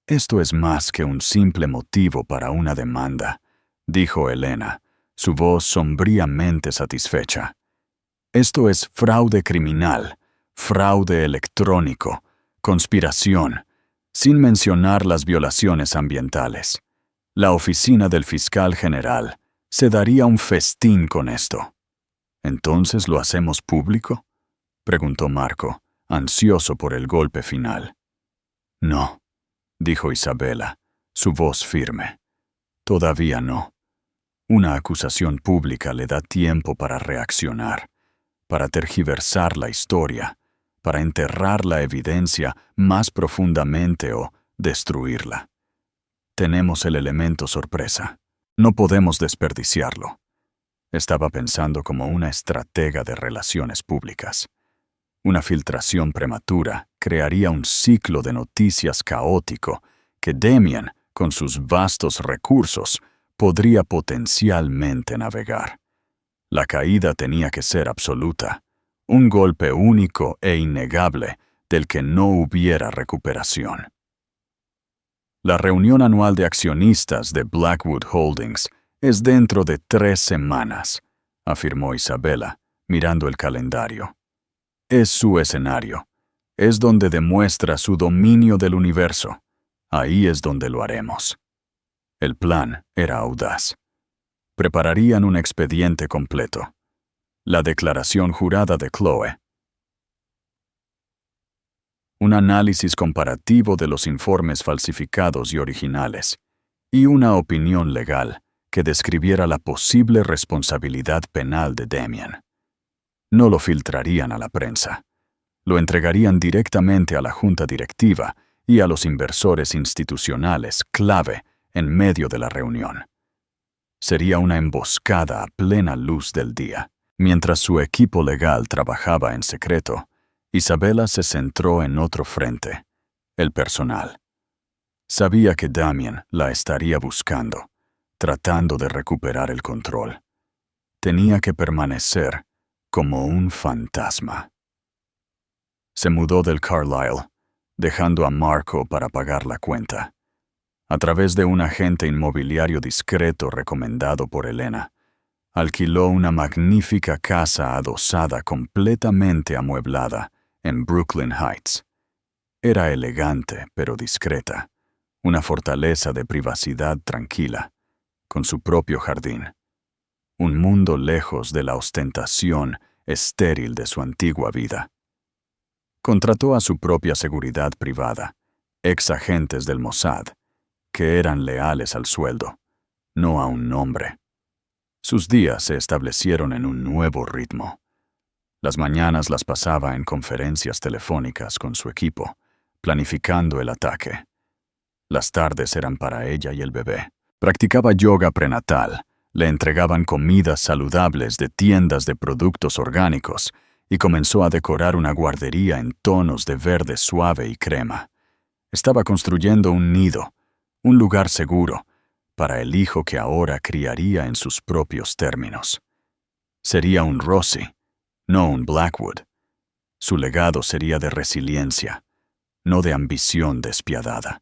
«Esto es más que un simple motivo para una demanda», dijo Elena, su voz sombríamente satisfecha. «Esto es fraude criminal, fraude electrónico, conspiración, sin mencionar las violaciones ambientales. La oficina del fiscal general se daría un festín con esto». «¿Entonces lo hacemos público?», preguntó Marco, ansioso por el golpe final. «No», dijo Isabela, su voz firme. «Todavía no. Una acusación pública le da tiempo para reaccionar, para tergiversar la historia, para enterrar la evidencia más profundamente o destruirla. Tenemos el elemento sorpresa. No podemos desperdiciarlo». Estaba pensando como una estratega de relaciones públicas. Una filtración prematura crearía un ciclo de noticias caótico que Damien, con sus vastos recursos, podría potencialmente navegar. La caída tenía que ser absoluta, un golpe único e innegable del que no hubiera recuperación. La reunión anual de accionistas de Blackwood Holdings es dentro de 3 semanas, afirmó Isabela, mirando el calendario. Es su escenario. Es donde demuestra su dominio del universo. Ahí es donde lo haremos. El plan era audaz. Prepararían un expediente completo. La declaración jurada de Chloe. Un análisis comparativo de los informes falsificados y originales. Y una opinión legal que describiera la posible responsabilidad penal de Damien. No lo filtrarían a la prensa. Lo entregarían directamente a la junta directiva y a los inversores institucionales clave en medio de la reunión. Sería una emboscada a plena luz del día. Mientras su equipo legal trabajaba en secreto, Isabela se centró en otro frente, el personal. Sabía que Damien la estaría buscando, tratando de recuperar el control. Tenía que permanecer como un fantasma. Se mudó del Carlisle, dejando a Marco para pagar la cuenta. A través de un agente inmobiliario discreto recomendado por Elena, alquiló una magnífica casa adosada completamente amueblada en Brooklyn Heights. Era elegante pero discreta, una fortaleza de privacidad tranquila, con su propio jardín. Un mundo lejos de la ostentación estéril de su antigua vida. Contrató a su propia seguridad privada, ex agentes del Mossad, que eran leales al sueldo, no a un nombre. Sus días se establecieron en un nuevo ritmo. Las mañanas las pasaba en conferencias telefónicas con su equipo, planificando el ataque. Las tardes eran para ella y el bebé. Practicaba yoga prenatal, le entregaban comidas saludables de tiendas de productos orgánicos y comenzó a decorar una guardería en tonos de verde suave y crema. Estaba construyendo un nido, un lugar seguro, para el hijo que ahora criaría en sus propios términos. Sería un Rossi, no un Blackwood. Su legado sería de resiliencia, no de ambición despiadada.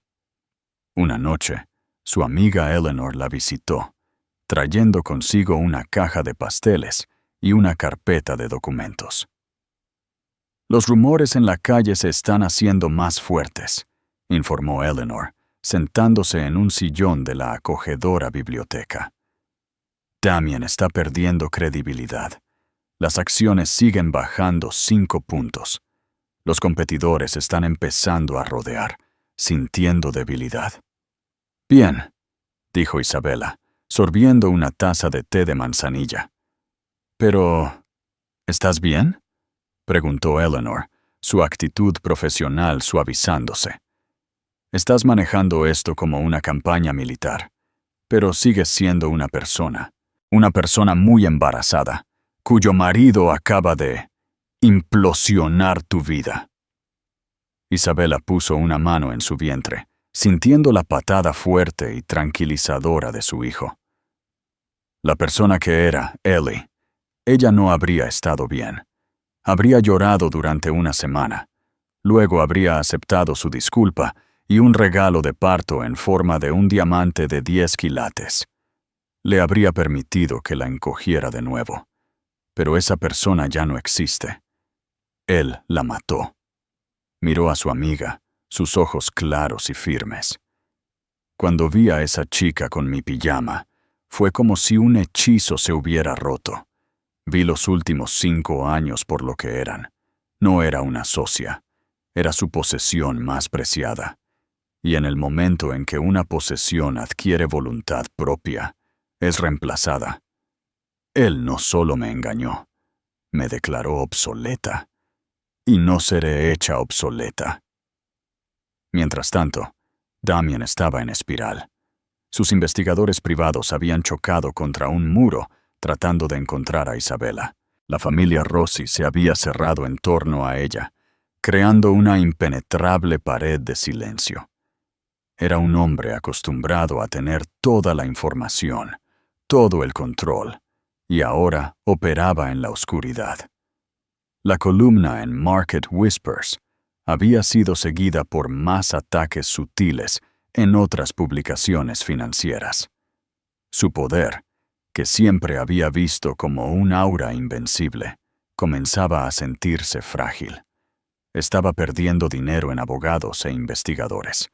Una noche, su amiga Eleanor la visitó, trayendo consigo una caja de pasteles y una carpeta de documentos. Los rumores en la calle se están haciendo más fuertes, informó Eleanor, sentándose en un sillón de la acogedora biblioteca. Damien está perdiendo credibilidad. Las acciones siguen bajando 5 puntos. Los competidores están empezando a rodear, sintiendo debilidad. Bien, dijo Isabela, sorbiendo una taza de té de manzanilla. Pero, ¿estás bien?, preguntó Eleanor, su actitud profesional suavizándose. Estás manejando esto como una campaña militar, pero sigues siendo una persona muy embarazada, cuyo marido acaba de implosionar tu vida. Isabela puso una mano en su vientre, sintiendo la patada fuerte y tranquilizadora de su hijo. La persona que era, Ellie, ella no habría estado bien. Habría llorado durante una semana. Luego habría aceptado su disculpa y un regalo de parto en forma de un diamante de 10 quilates. Le habría permitido que la encogiera de nuevo. Pero esa persona ya no existe. Él la mató. Miró a su amiga, sus ojos claros y firmes. Cuando vi a esa chica con mi pijama, fue como si un hechizo se hubiera roto. Vi los últimos 5 años por lo que eran. No era una socia, era su posesión más preciada. Y en el momento en que una posesión adquiere voluntad propia, es reemplazada. Él no solo me engañó, me declaró obsoleta. Y no seré hecha obsoleta. Mientras tanto, Damien estaba en espiral. Sus investigadores privados habían chocado contra un muro tratando de encontrar a Isabela. La familia Rossi se había cerrado en torno a ella, creando una impenetrable pared de silencio. Era un hombre acostumbrado a tener toda la información, todo el control, y ahora operaba en la oscuridad. La columna en Market Whispers había sido seguida por más ataques sutiles en otras publicaciones financieras. Su poder, que siempre había visto como un aura invencible, comenzaba a sentirse frágil. Estaba perdiendo dinero en abogados e investigadores.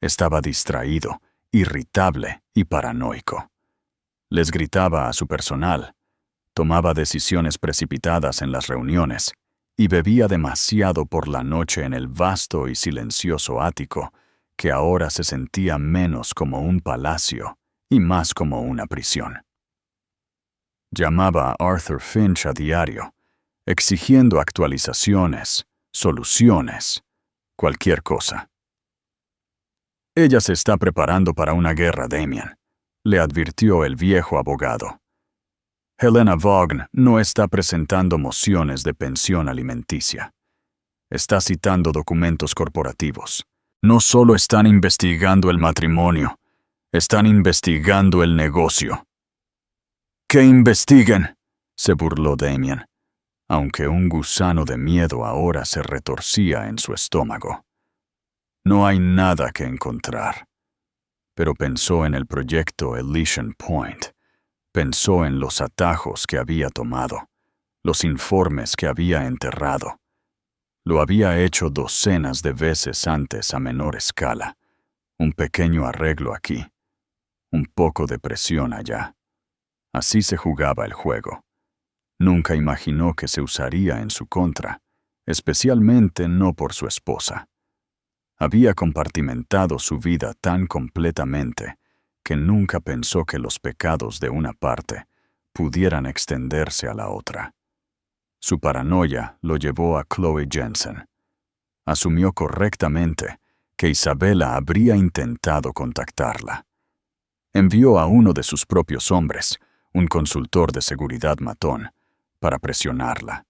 Estaba distraído, irritable y paranoico. Les gritaba a su personal, tomaba decisiones precipitadas en las reuniones y bebía demasiado por la noche en el vasto y silencioso ático, que ahora se sentía menos como un palacio y más como una prisión. Llamaba a Arthur Finch a diario, exigiendo actualizaciones, soluciones, cualquier cosa. Ella se está preparando para una guerra, Damien, le advirtió el viejo abogado. Helena Vaughn no está presentando mociones de pensión alimenticia. Está citando documentos corporativos. No solo están investigando el matrimonio, están investigando el negocio. ¡Que investiguen!, se burló Damien, aunque un gusano de miedo ahora se retorcía en su estómago. No hay nada que encontrar. Pero pensó en el proyecto Elysian Point. Pensó en los atajos que había tomado, los informes que había enterrado. Lo había hecho docenas de veces antes a menor escala. Un pequeño arreglo aquí, un poco de presión allá. Así se jugaba el juego. Nunca imaginó que se usaría en su contra, especialmente no por su esposa. Había compartimentado su vida tan completamente que nunca pensó que los pecados de una parte pudieran extenderse a la otra. Su paranoia lo llevó a Chloe Jensen. Asumió correctamente que Isabella habría intentado contactarla. Envió a uno de sus propios hombres, un consultor de seguridad matón, para presionarla.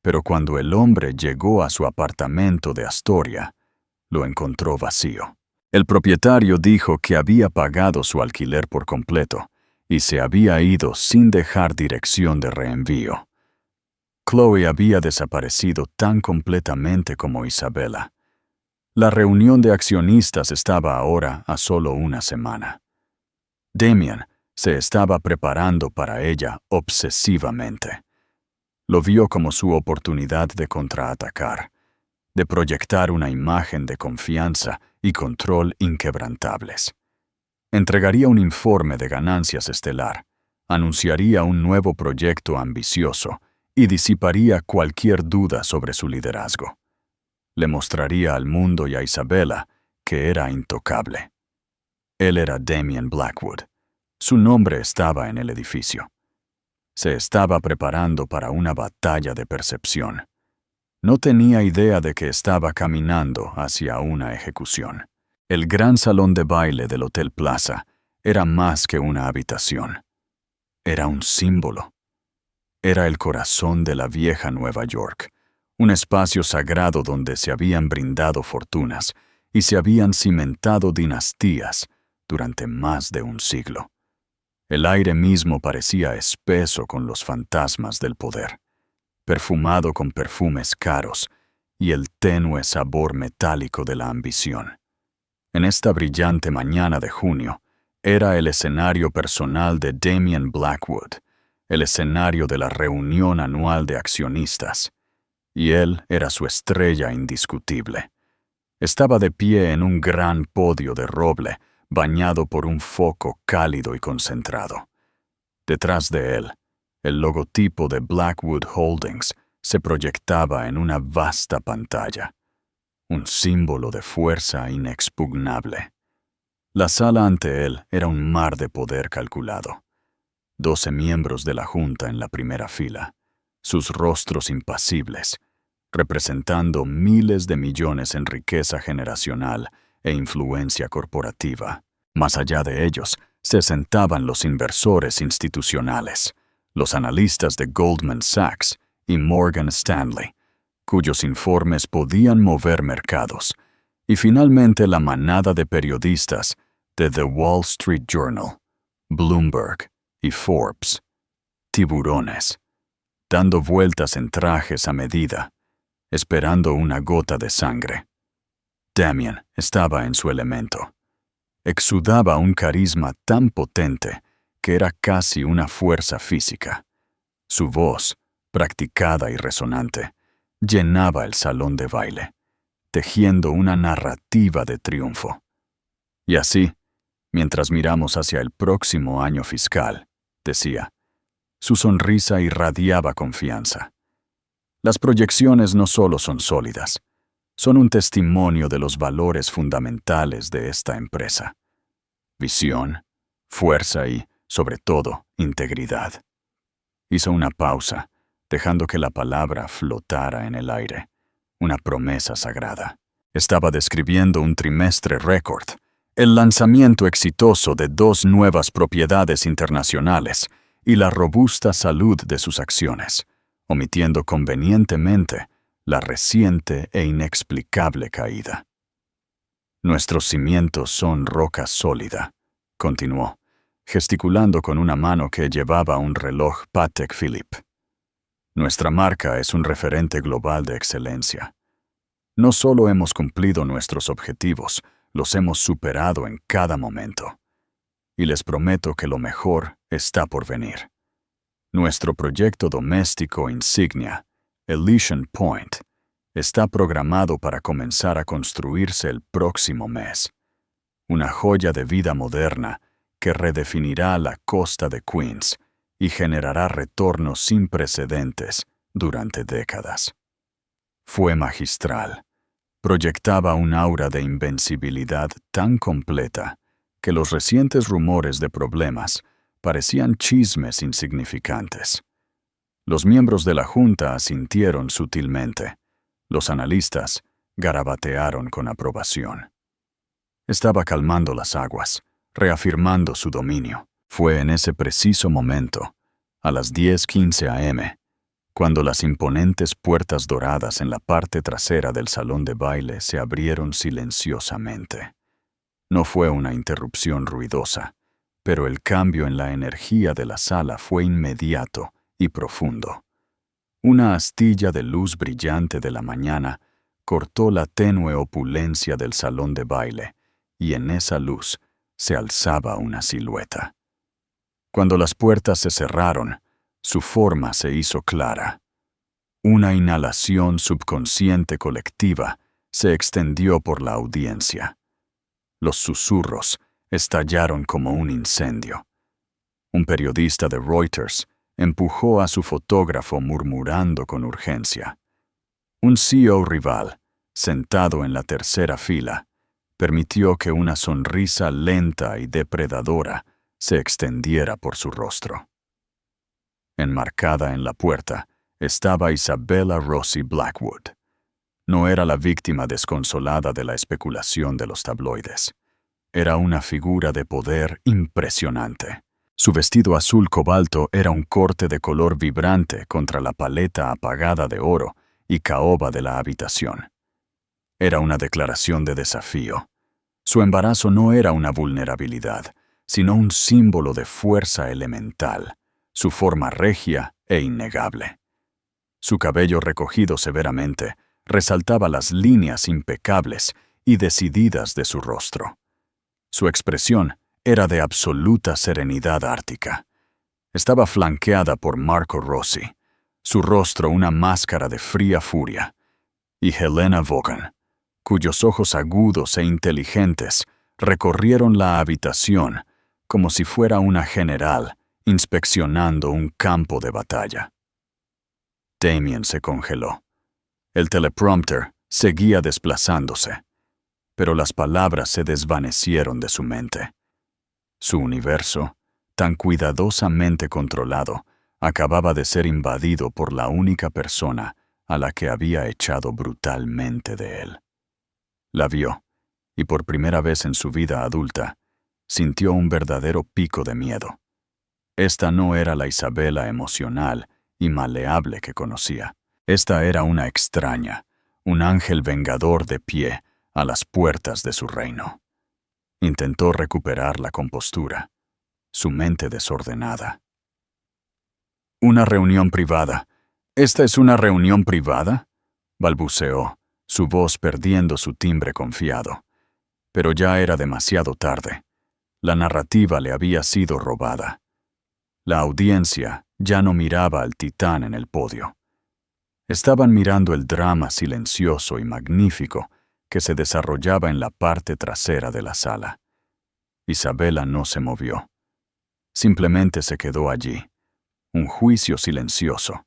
Pero cuando el hombre llegó a su apartamento de Astoria, lo encontró vacío. El propietario dijo que había pagado su alquiler por completo y se había ido sin dejar dirección de reenvío. Chloe había desaparecido tan completamente como Isabella. La reunión de accionistas estaba ahora a solo una semana. Damien se estaba preparando para ella obsesivamente. Lo vio como su oportunidad de contraatacar, de proyectar una imagen de confianza y control inquebrantables. Entregaría un informe de ganancias estelar, anunciaría un nuevo proyecto ambicioso y disiparía cualquier duda sobre su liderazgo. Le mostraría al mundo y a Isabella que era intocable. Él era Damien Blackwood. Su nombre estaba en el edificio. Se estaba preparando para una batalla de percepción. No tenía idea de que estaba caminando hacia una ejecución. El gran salón de baile del Hotel Plaza era más que una habitación. Era un símbolo. Era el corazón de la vieja Nueva York, un espacio sagrado donde se habían brindado fortunas y se habían cimentado dinastías durante más de un siglo. El aire mismo parecía espeso con los fantasmas del poder, perfumado con perfumes caros y el tenue sabor metálico de la ambición. En esta brillante mañana de junio, era el escenario personal de Damien Blackwood, el escenario de la reunión anual de accionistas, y él era su estrella indiscutible. Estaba de pie en un gran podio de roble, bañado por un foco cálido y concentrado. Detrás de él, el logotipo de Blackwood Holdings se proyectaba en una vasta pantalla, un símbolo de fuerza inexpugnable. La sala ante él era un mar de poder calculado. 12 miembros de la Junta en la primera fila, sus rostros impasibles, representando miles de millones en riqueza generacional e influencia corporativa. Más allá de ellos, se sentaban los inversores institucionales, los analistas de Goldman Sachs y Morgan Stanley, cuyos informes podían mover mercados, y finalmente la manada de periodistas de The Wall Street Journal, Bloomberg y Forbes, tiburones, dando vueltas en trajes a medida, esperando una gota de sangre. Damien estaba en su elemento. Exudaba un carisma tan potente que era casi una fuerza física. Su voz, practicada y resonante, llenaba el salón de baile, tejiendo una narrativa de triunfo. Y así, mientras miramos hacia el próximo año fiscal, decía, su sonrisa irradiaba confianza. Las proyecciones no solo son sólidas, son un testimonio de los valores fundamentales de esta empresa. Visión, fuerza y, sobre todo, integridad. Hizo una pausa, dejando que la palabra flotara en el aire, una promesa sagrada. Estaba describiendo un trimestre récord, el lanzamiento exitoso de 2 nuevas propiedades internacionales y la robusta salud de sus acciones, omitiendo convenientemente la reciente e inexplicable caída. Nuestros cimientos son roca sólida, continuó, gesticulando con una mano que llevaba un reloj Patek Philippe. Nuestra marca es un referente global de excelencia. No solo hemos cumplido nuestros objetivos, los hemos superado en cada momento. Y les prometo que lo mejor está por venir. Nuestro proyecto doméstico insignia, Elysian Point, está programado para comenzar a construirse el próximo mes. Una joya de vida moderna que redefinirá la costa de Queens y generará retornos sin precedentes durante décadas. Fue magistral. Proyectaba un aura de invencibilidad tan completa que los recientes rumores de problemas parecían chismes insignificantes. Los miembros de la Junta asintieron sutilmente. Los analistas garabatearon con aprobación. Estaba calmando las aguas, reafirmando su dominio. Fue en ese preciso momento, a las 10:15 a.m., cuando las imponentes puertas doradas en la parte trasera del salón de baile se abrieron silenciosamente. No fue una interrupción ruidosa, pero el cambio en la energía de la sala fue inmediato y profundo. Una astilla de luz brillante de la mañana cortó la tenue opulencia del salón de baile, y en esa luz se alzaba una silueta. Cuando las puertas se cerraron, su forma se hizo clara. Una inhalación subconsciente colectiva se extendió por la audiencia. Los susurros estallaron como un incendio. Un periodista de Reuters empujó a su fotógrafo murmurando con urgencia. Un CEO rival, sentado en la tercera fila, permitió que una sonrisa lenta y depredadora se extendiera por su rostro. Enmarcada en la puerta estaba Isabella Rossi Blackwood. No era la víctima desconsolada de la especulación de los tabloides. Era una figura de poder impresionante. Su vestido azul cobalto era un corte de color vibrante contra la paleta apagada de oro y caoba de la habitación. Era una declaración de desafío. Su embarazo no era una vulnerabilidad, sino un símbolo de fuerza elemental, su forma regia e innegable. Su cabello recogido severamente resaltaba las líneas impecables y decididas de su rostro. Su expresión era de absoluta serenidad ártica. Estaba flanqueada por Marco Rossi, su rostro una máscara de fría furia, y Helena Vaughan, cuyos ojos agudos e inteligentes recorrieron la habitación como si fuera una general inspeccionando un campo de batalla. Damien se congeló. El teleprompter seguía desplazándose, pero las palabras se desvanecieron de su mente. Su universo, tan cuidadosamente controlado, acababa de ser invadido por la única persona a la que había echado brutalmente de él. La vio, y por primera vez en su vida adulta, sintió un verdadero pico de miedo. Esta no era la Isabella emocional y maleable que conocía. Esta era una extraña, un ángel vengador de pie a las puertas de su reino. Intentó recuperar la compostura, su mente desordenada. «Una reunión privada. ¿Esta es una reunión privada?», balbuceó, su voz perdiendo su timbre confiado. Pero ya era demasiado tarde. La narrativa le había sido robada. La audiencia ya no miraba al titán en el podio. Estaban mirando el drama silencioso y magnífico que se desarrollaba en la parte trasera de la sala. Isabella no se movió. Simplemente se quedó allí, un juicio silencioso,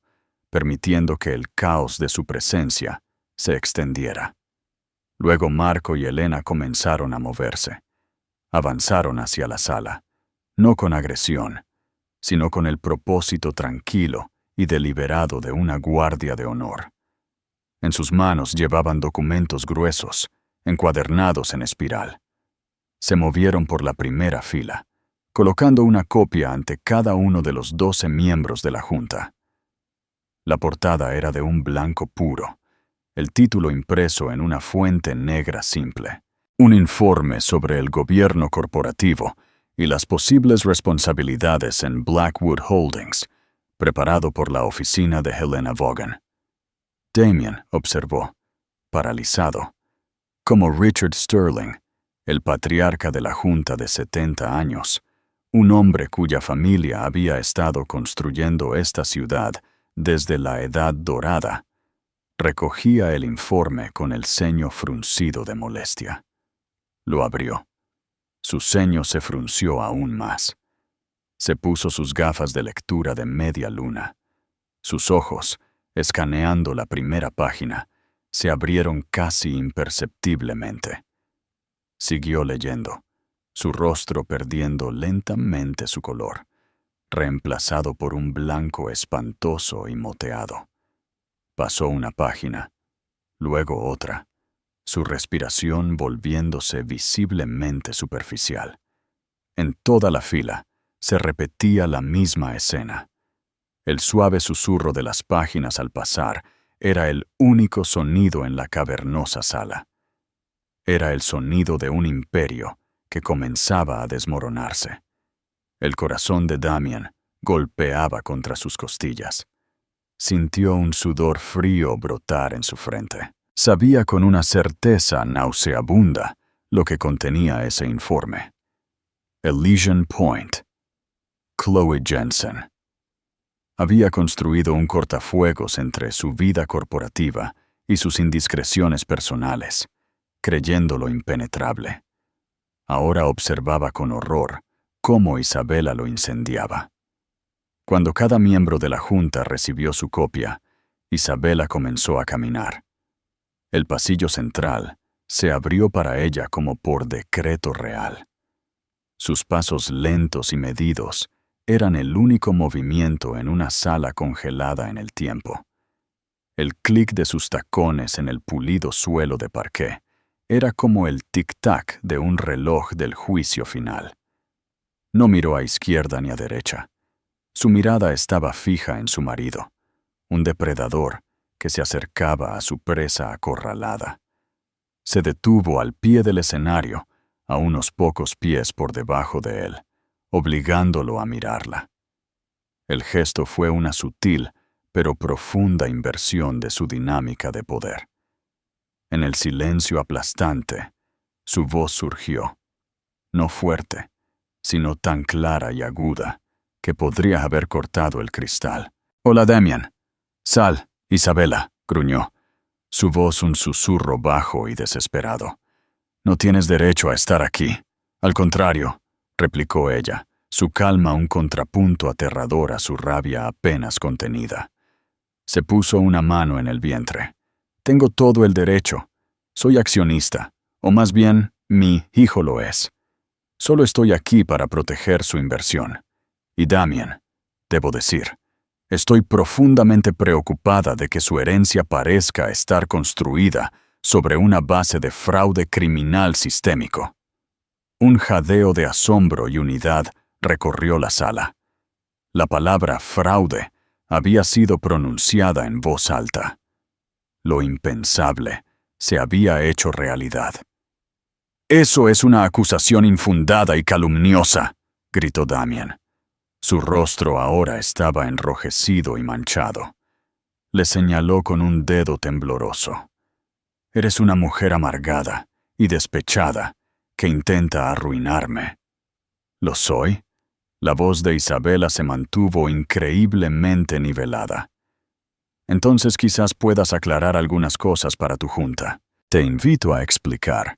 permitiendo que el caos de su presencia se extendiera. Luego Marco y Helena comenzaron a moverse. Avanzaron hacia la sala, no con agresión, sino con el propósito tranquilo y deliberado de una guardia de honor. En sus manos llevaban documentos gruesos, encuadernados en espiral. Se movieron por la primera fila, colocando una copia ante cada uno de los 12 miembros de la Junta. La portada era de un blanco puro, el título impreso en una fuente negra simple. Un informe sobre el gobierno corporativo y las posibles responsabilidades en Blackwood Holdings, preparado por la oficina de Helena Vaughan. Damien observó, paralizado, cómo Richard Sterling, el patriarca de la Junta de 70 años, un hombre cuya familia había estado construyendo esta ciudad desde la Edad Dorada, recogía el informe con el ceño fruncido de molestia. Lo abrió. Su ceño se frunció aún más. Se puso sus gafas de lectura de media luna. Sus ojos, escaneando la primera página, se abrieron casi imperceptiblemente. Siguió leyendo, su rostro perdiendo lentamente su color, reemplazado por un blanco espantoso y moteado. Pasó una página, luego otra, su respiración volviéndose visiblemente superficial. En toda la fila se repetía la misma escena. El suave susurro de las páginas al pasar era el único sonido en la cavernosa sala. Era el sonido de un imperio que comenzaba a desmoronarse. El corazón de Damien golpeaba contra sus costillas. Sintió un sudor frío brotar en su frente. Sabía con una certeza nauseabunda lo que contenía ese informe. Elysian Point. Chloe Jensen. Había construido un cortafuegos entre su vida corporativa y sus indiscreciones personales, creyéndolo impenetrable. Ahora observaba con horror cómo Isabela lo incendiaba. Cuando cada miembro de la junta recibió su copia, Isabela comenzó a caminar. El pasillo central se abrió para ella como por decreto real. Sus pasos lentos y medidos eran el único movimiento en una sala congelada en el tiempo. El clic de sus tacones en el pulido suelo de parqué era como el tic-tac de un reloj del juicio final. No miró a izquierda ni a derecha. Su mirada estaba fija en su marido, un depredador que se acercaba a su presa acorralada. Se detuvo al pie del escenario, a unos pocos pies por debajo de él, obligándolo a mirarla. El gesto fue una sutil pero profunda inversión de su dinámica de poder. En el silencio aplastante, su voz surgió, no fuerte, sino tan clara y aguda que podría haber cortado el cristal. «Hola, Damien. Sal, Isabela», gruñó, su voz un susurro bajo y desesperado. «No tienes derecho a estar aquí». «Al contrario», replicó ella, su calma un contrapunto aterrador a su rabia apenas contenida. Se puso una mano en el vientre. «Tengo todo el derecho. Soy accionista, o más bien, mi hijo lo es. Solo estoy aquí para proteger su inversión. Y Damien, debo decir, estoy profundamente preocupada de que su herencia parezca estar construida sobre una base de fraude criminal sistémico». Un jadeo de asombro y unidad recorrió la sala. La palabra fraude había sido pronunciada en voz alta. Lo impensable se había hecho realidad. «Eso es una acusación infundada y calumniosa», gritó Damien. Su rostro ahora estaba enrojecido y manchado. Le señaló con un dedo tembloroso. «Eres una mujer amargada y despechada que intenta arruinarme». «¿Lo soy?» La voz de Isabela se mantuvo increíblemente nivelada. «Entonces quizás puedas aclarar algunas cosas para tu junta. Te invito a explicar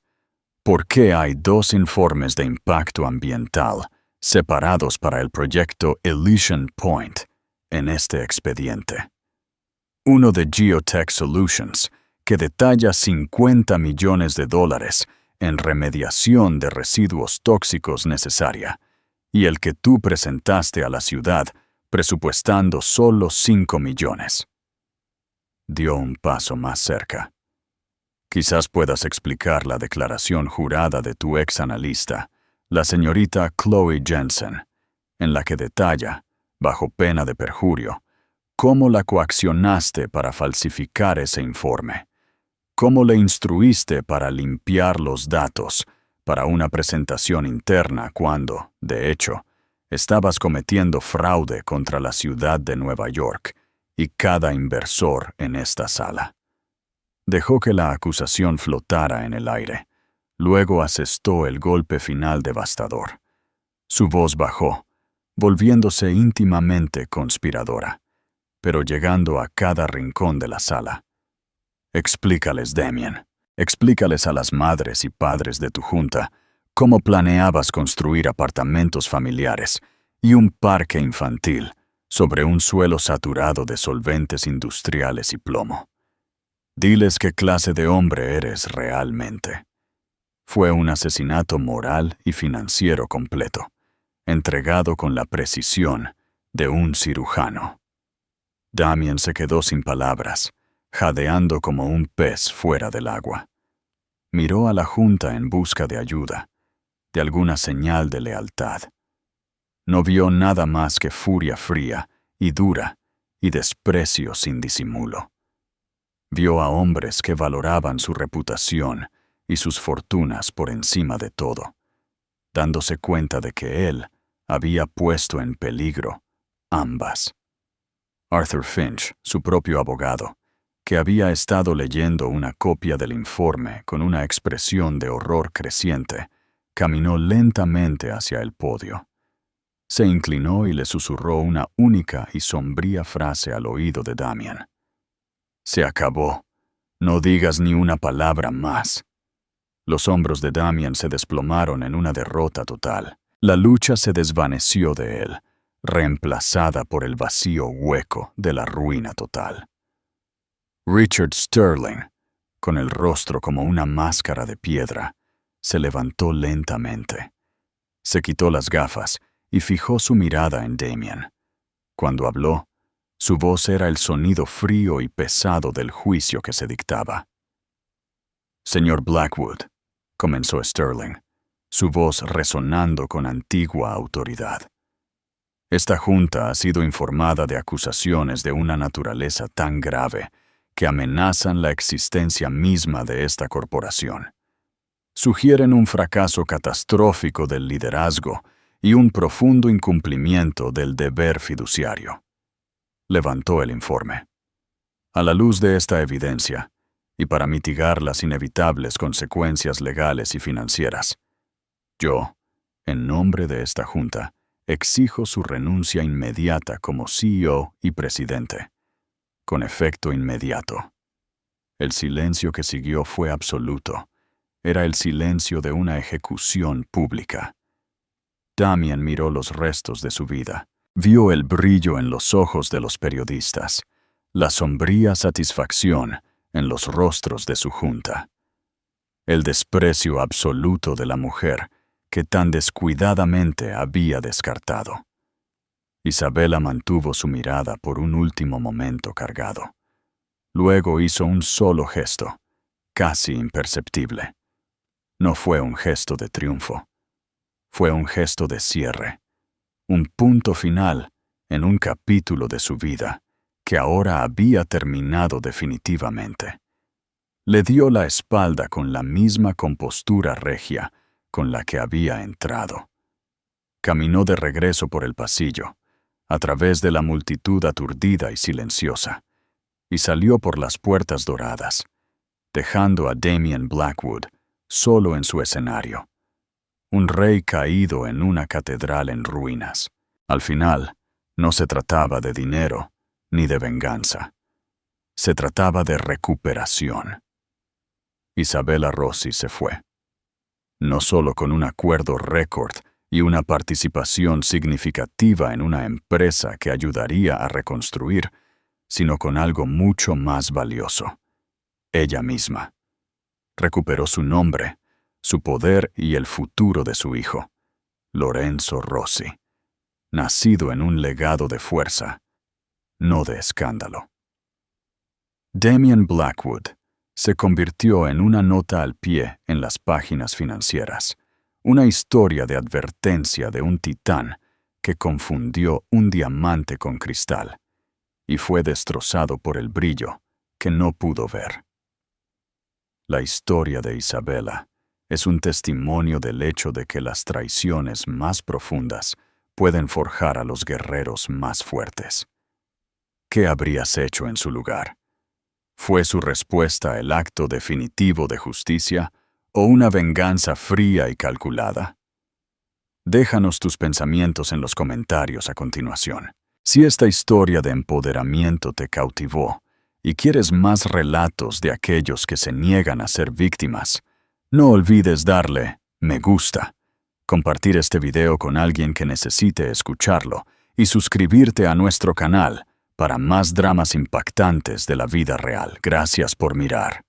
por qué hay 2 informes de impacto ambiental separados para el proyecto Elysian Point en este expediente. Uno de Geotech Solutions, que detalla $50 millones en remediación de residuos tóxicos necesaria, y el que tú presentaste a la ciudad presupuestando solo 5 millones. Dio un paso más cerca. «Quizás puedas explicar la declaración jurada de tu ex analista, la señorita Chloe Jensen, en la que detalla, bajo pena de perjurio, cómo la coaccionaste para falsificar ese informe, cómo le instruiste para limpiar los datos para una presentación interna cuando, de hecho, estabas cometiendo fraude contra la ciudad de Nueva York y cada inversor en esta sala». Dejó que la acusación flotara en el aire. Luego asestó el golpe final devastador. Su voz bajó, volviéndose íntimamente conspiradora, pero llegando a cada rincón de la sala. «Explícales, Damien. Explícales a las madres y padres de tu junta cómo planeabas construir apartamentos familiares y un parque infantil sobre un suelo saturado de solventes industriales y plomo. Diles qué clase de hombre eres realmente. Fue un asesinato moral y financiero completo, entregado con la precisión de un cirujano. Damien se quedó sin palabras, jadeando como un pez fuera del agua. Miró a la junta en busca de ayuda, de alguna señal de lealtad. No vio nada más que furia fría y dura y desprecio sin disimulo. Vio a hombres que valoraban su reputación y sus fortunas por encima de todo, dándose cuenta de que él había puesto en peligro ambas. Arthur Finch, su propio abogado, que había estado leyendo una copia del informe con una expresión de horror creciente, caminó lentamente hacia el podio. Se inclinó y le susurró una única y sombría frase al oído de Damien. «Se acabó. No digas ni una palabra más». Los hombros de Damien se desplomaron en una derrota total. La lucha se desvaneció de él, reemplazada por el vacío hueco de la ruina total. Richard Sterling, con el rostro como una máscara de piedra, se levantó lentamente. Se quitó las gafas y fijó su mirada en Damien. Cuando habló, su voz era el sonido frío y pesado del juicio que se dictaba. «Señor Blackwood», comenzó Sterling, su voz resonando con antigua autoridad. «Esta junta ha sido informada de acusaciones de una naturaleza tan grave que amenazan la existencia misma de esta corporación. Sugieren un fracaso catastrófico del liderazgo y un profundo incumplimiento del deber fiduciario». Levantó el informe. «A la luz de esta evidencia, y para mitigar las inevitables consecuencias legales y financieras, yo, en nombre de esta junta, exijo su renuncia inmediata como CEO y presidente, con efecto inmediato». El silencio que siguió fue absoluto. Era el silencio de una ejecución pública. Damien miró los restos de su vida. Vio el brillo en los ojos de los periodistas, la sombría satisfacción en los rostros de su junta, el desprecio absoluto de la mujer que tan descuidadamente había descartado. Isabela mantuvo su mirada por un último momento cargado. Luego hizo un solo gesto, casi imperceptible. No fue un gesto de triunfo. Fue un gesto de cierre, un punto final en un capítulo de su vida que ahora había terminado definitivamente. Le dio la espalda con la misma compostura regia con la que había entrado. Caminó de regreso por el pasillo, a través de la multitud aturdida y silenciosa, y salió por las puertas doradas, dejando a Damien Blackwood solo en su escenario, un rey caído en una catedral en ruinas. Al final, no se trataba de dinero ni de venganza. Se trataba de recuperación. Isabella Rossi se fue. No solo con un acuerdo récord y una participación significativa en una empresa que ayudaría a reconstruir, sino con algo mucho más valioso: ella misma. Recuperó su nombre, su poder y el futuro de su hijo, Lorenzo Rossi, nacido en un legado de fuerza, no de escándalo. Damien Blackwood se convirtió en una nota al pie en las páginas financieras, una historia de advertencia de un titán que confundió un diamante con cristal y fue destrozado por el brillo que no pudo ver. La historia de Isabella es un testimonio del hecho de que las traiciones más profundas pueden forjar a los guerreros más fuertes. ¿Qué habrías hecho en su lugar? ¿Fue su respuesta el acto definitivo de justicia o una venganza fría y calculada? Déjanos tus pensamientos en los comentarios a continuación. Si esta historia de empoderamiento te cautivó y quieres más relatos de aquellos que se niegan a ser víctimas, no olvides darle me gusta, compartir este video con alguien que necesite escucharlo y suscribirte a nuestro canal para más dramas impactantes de la vida real. Gracias por mirar.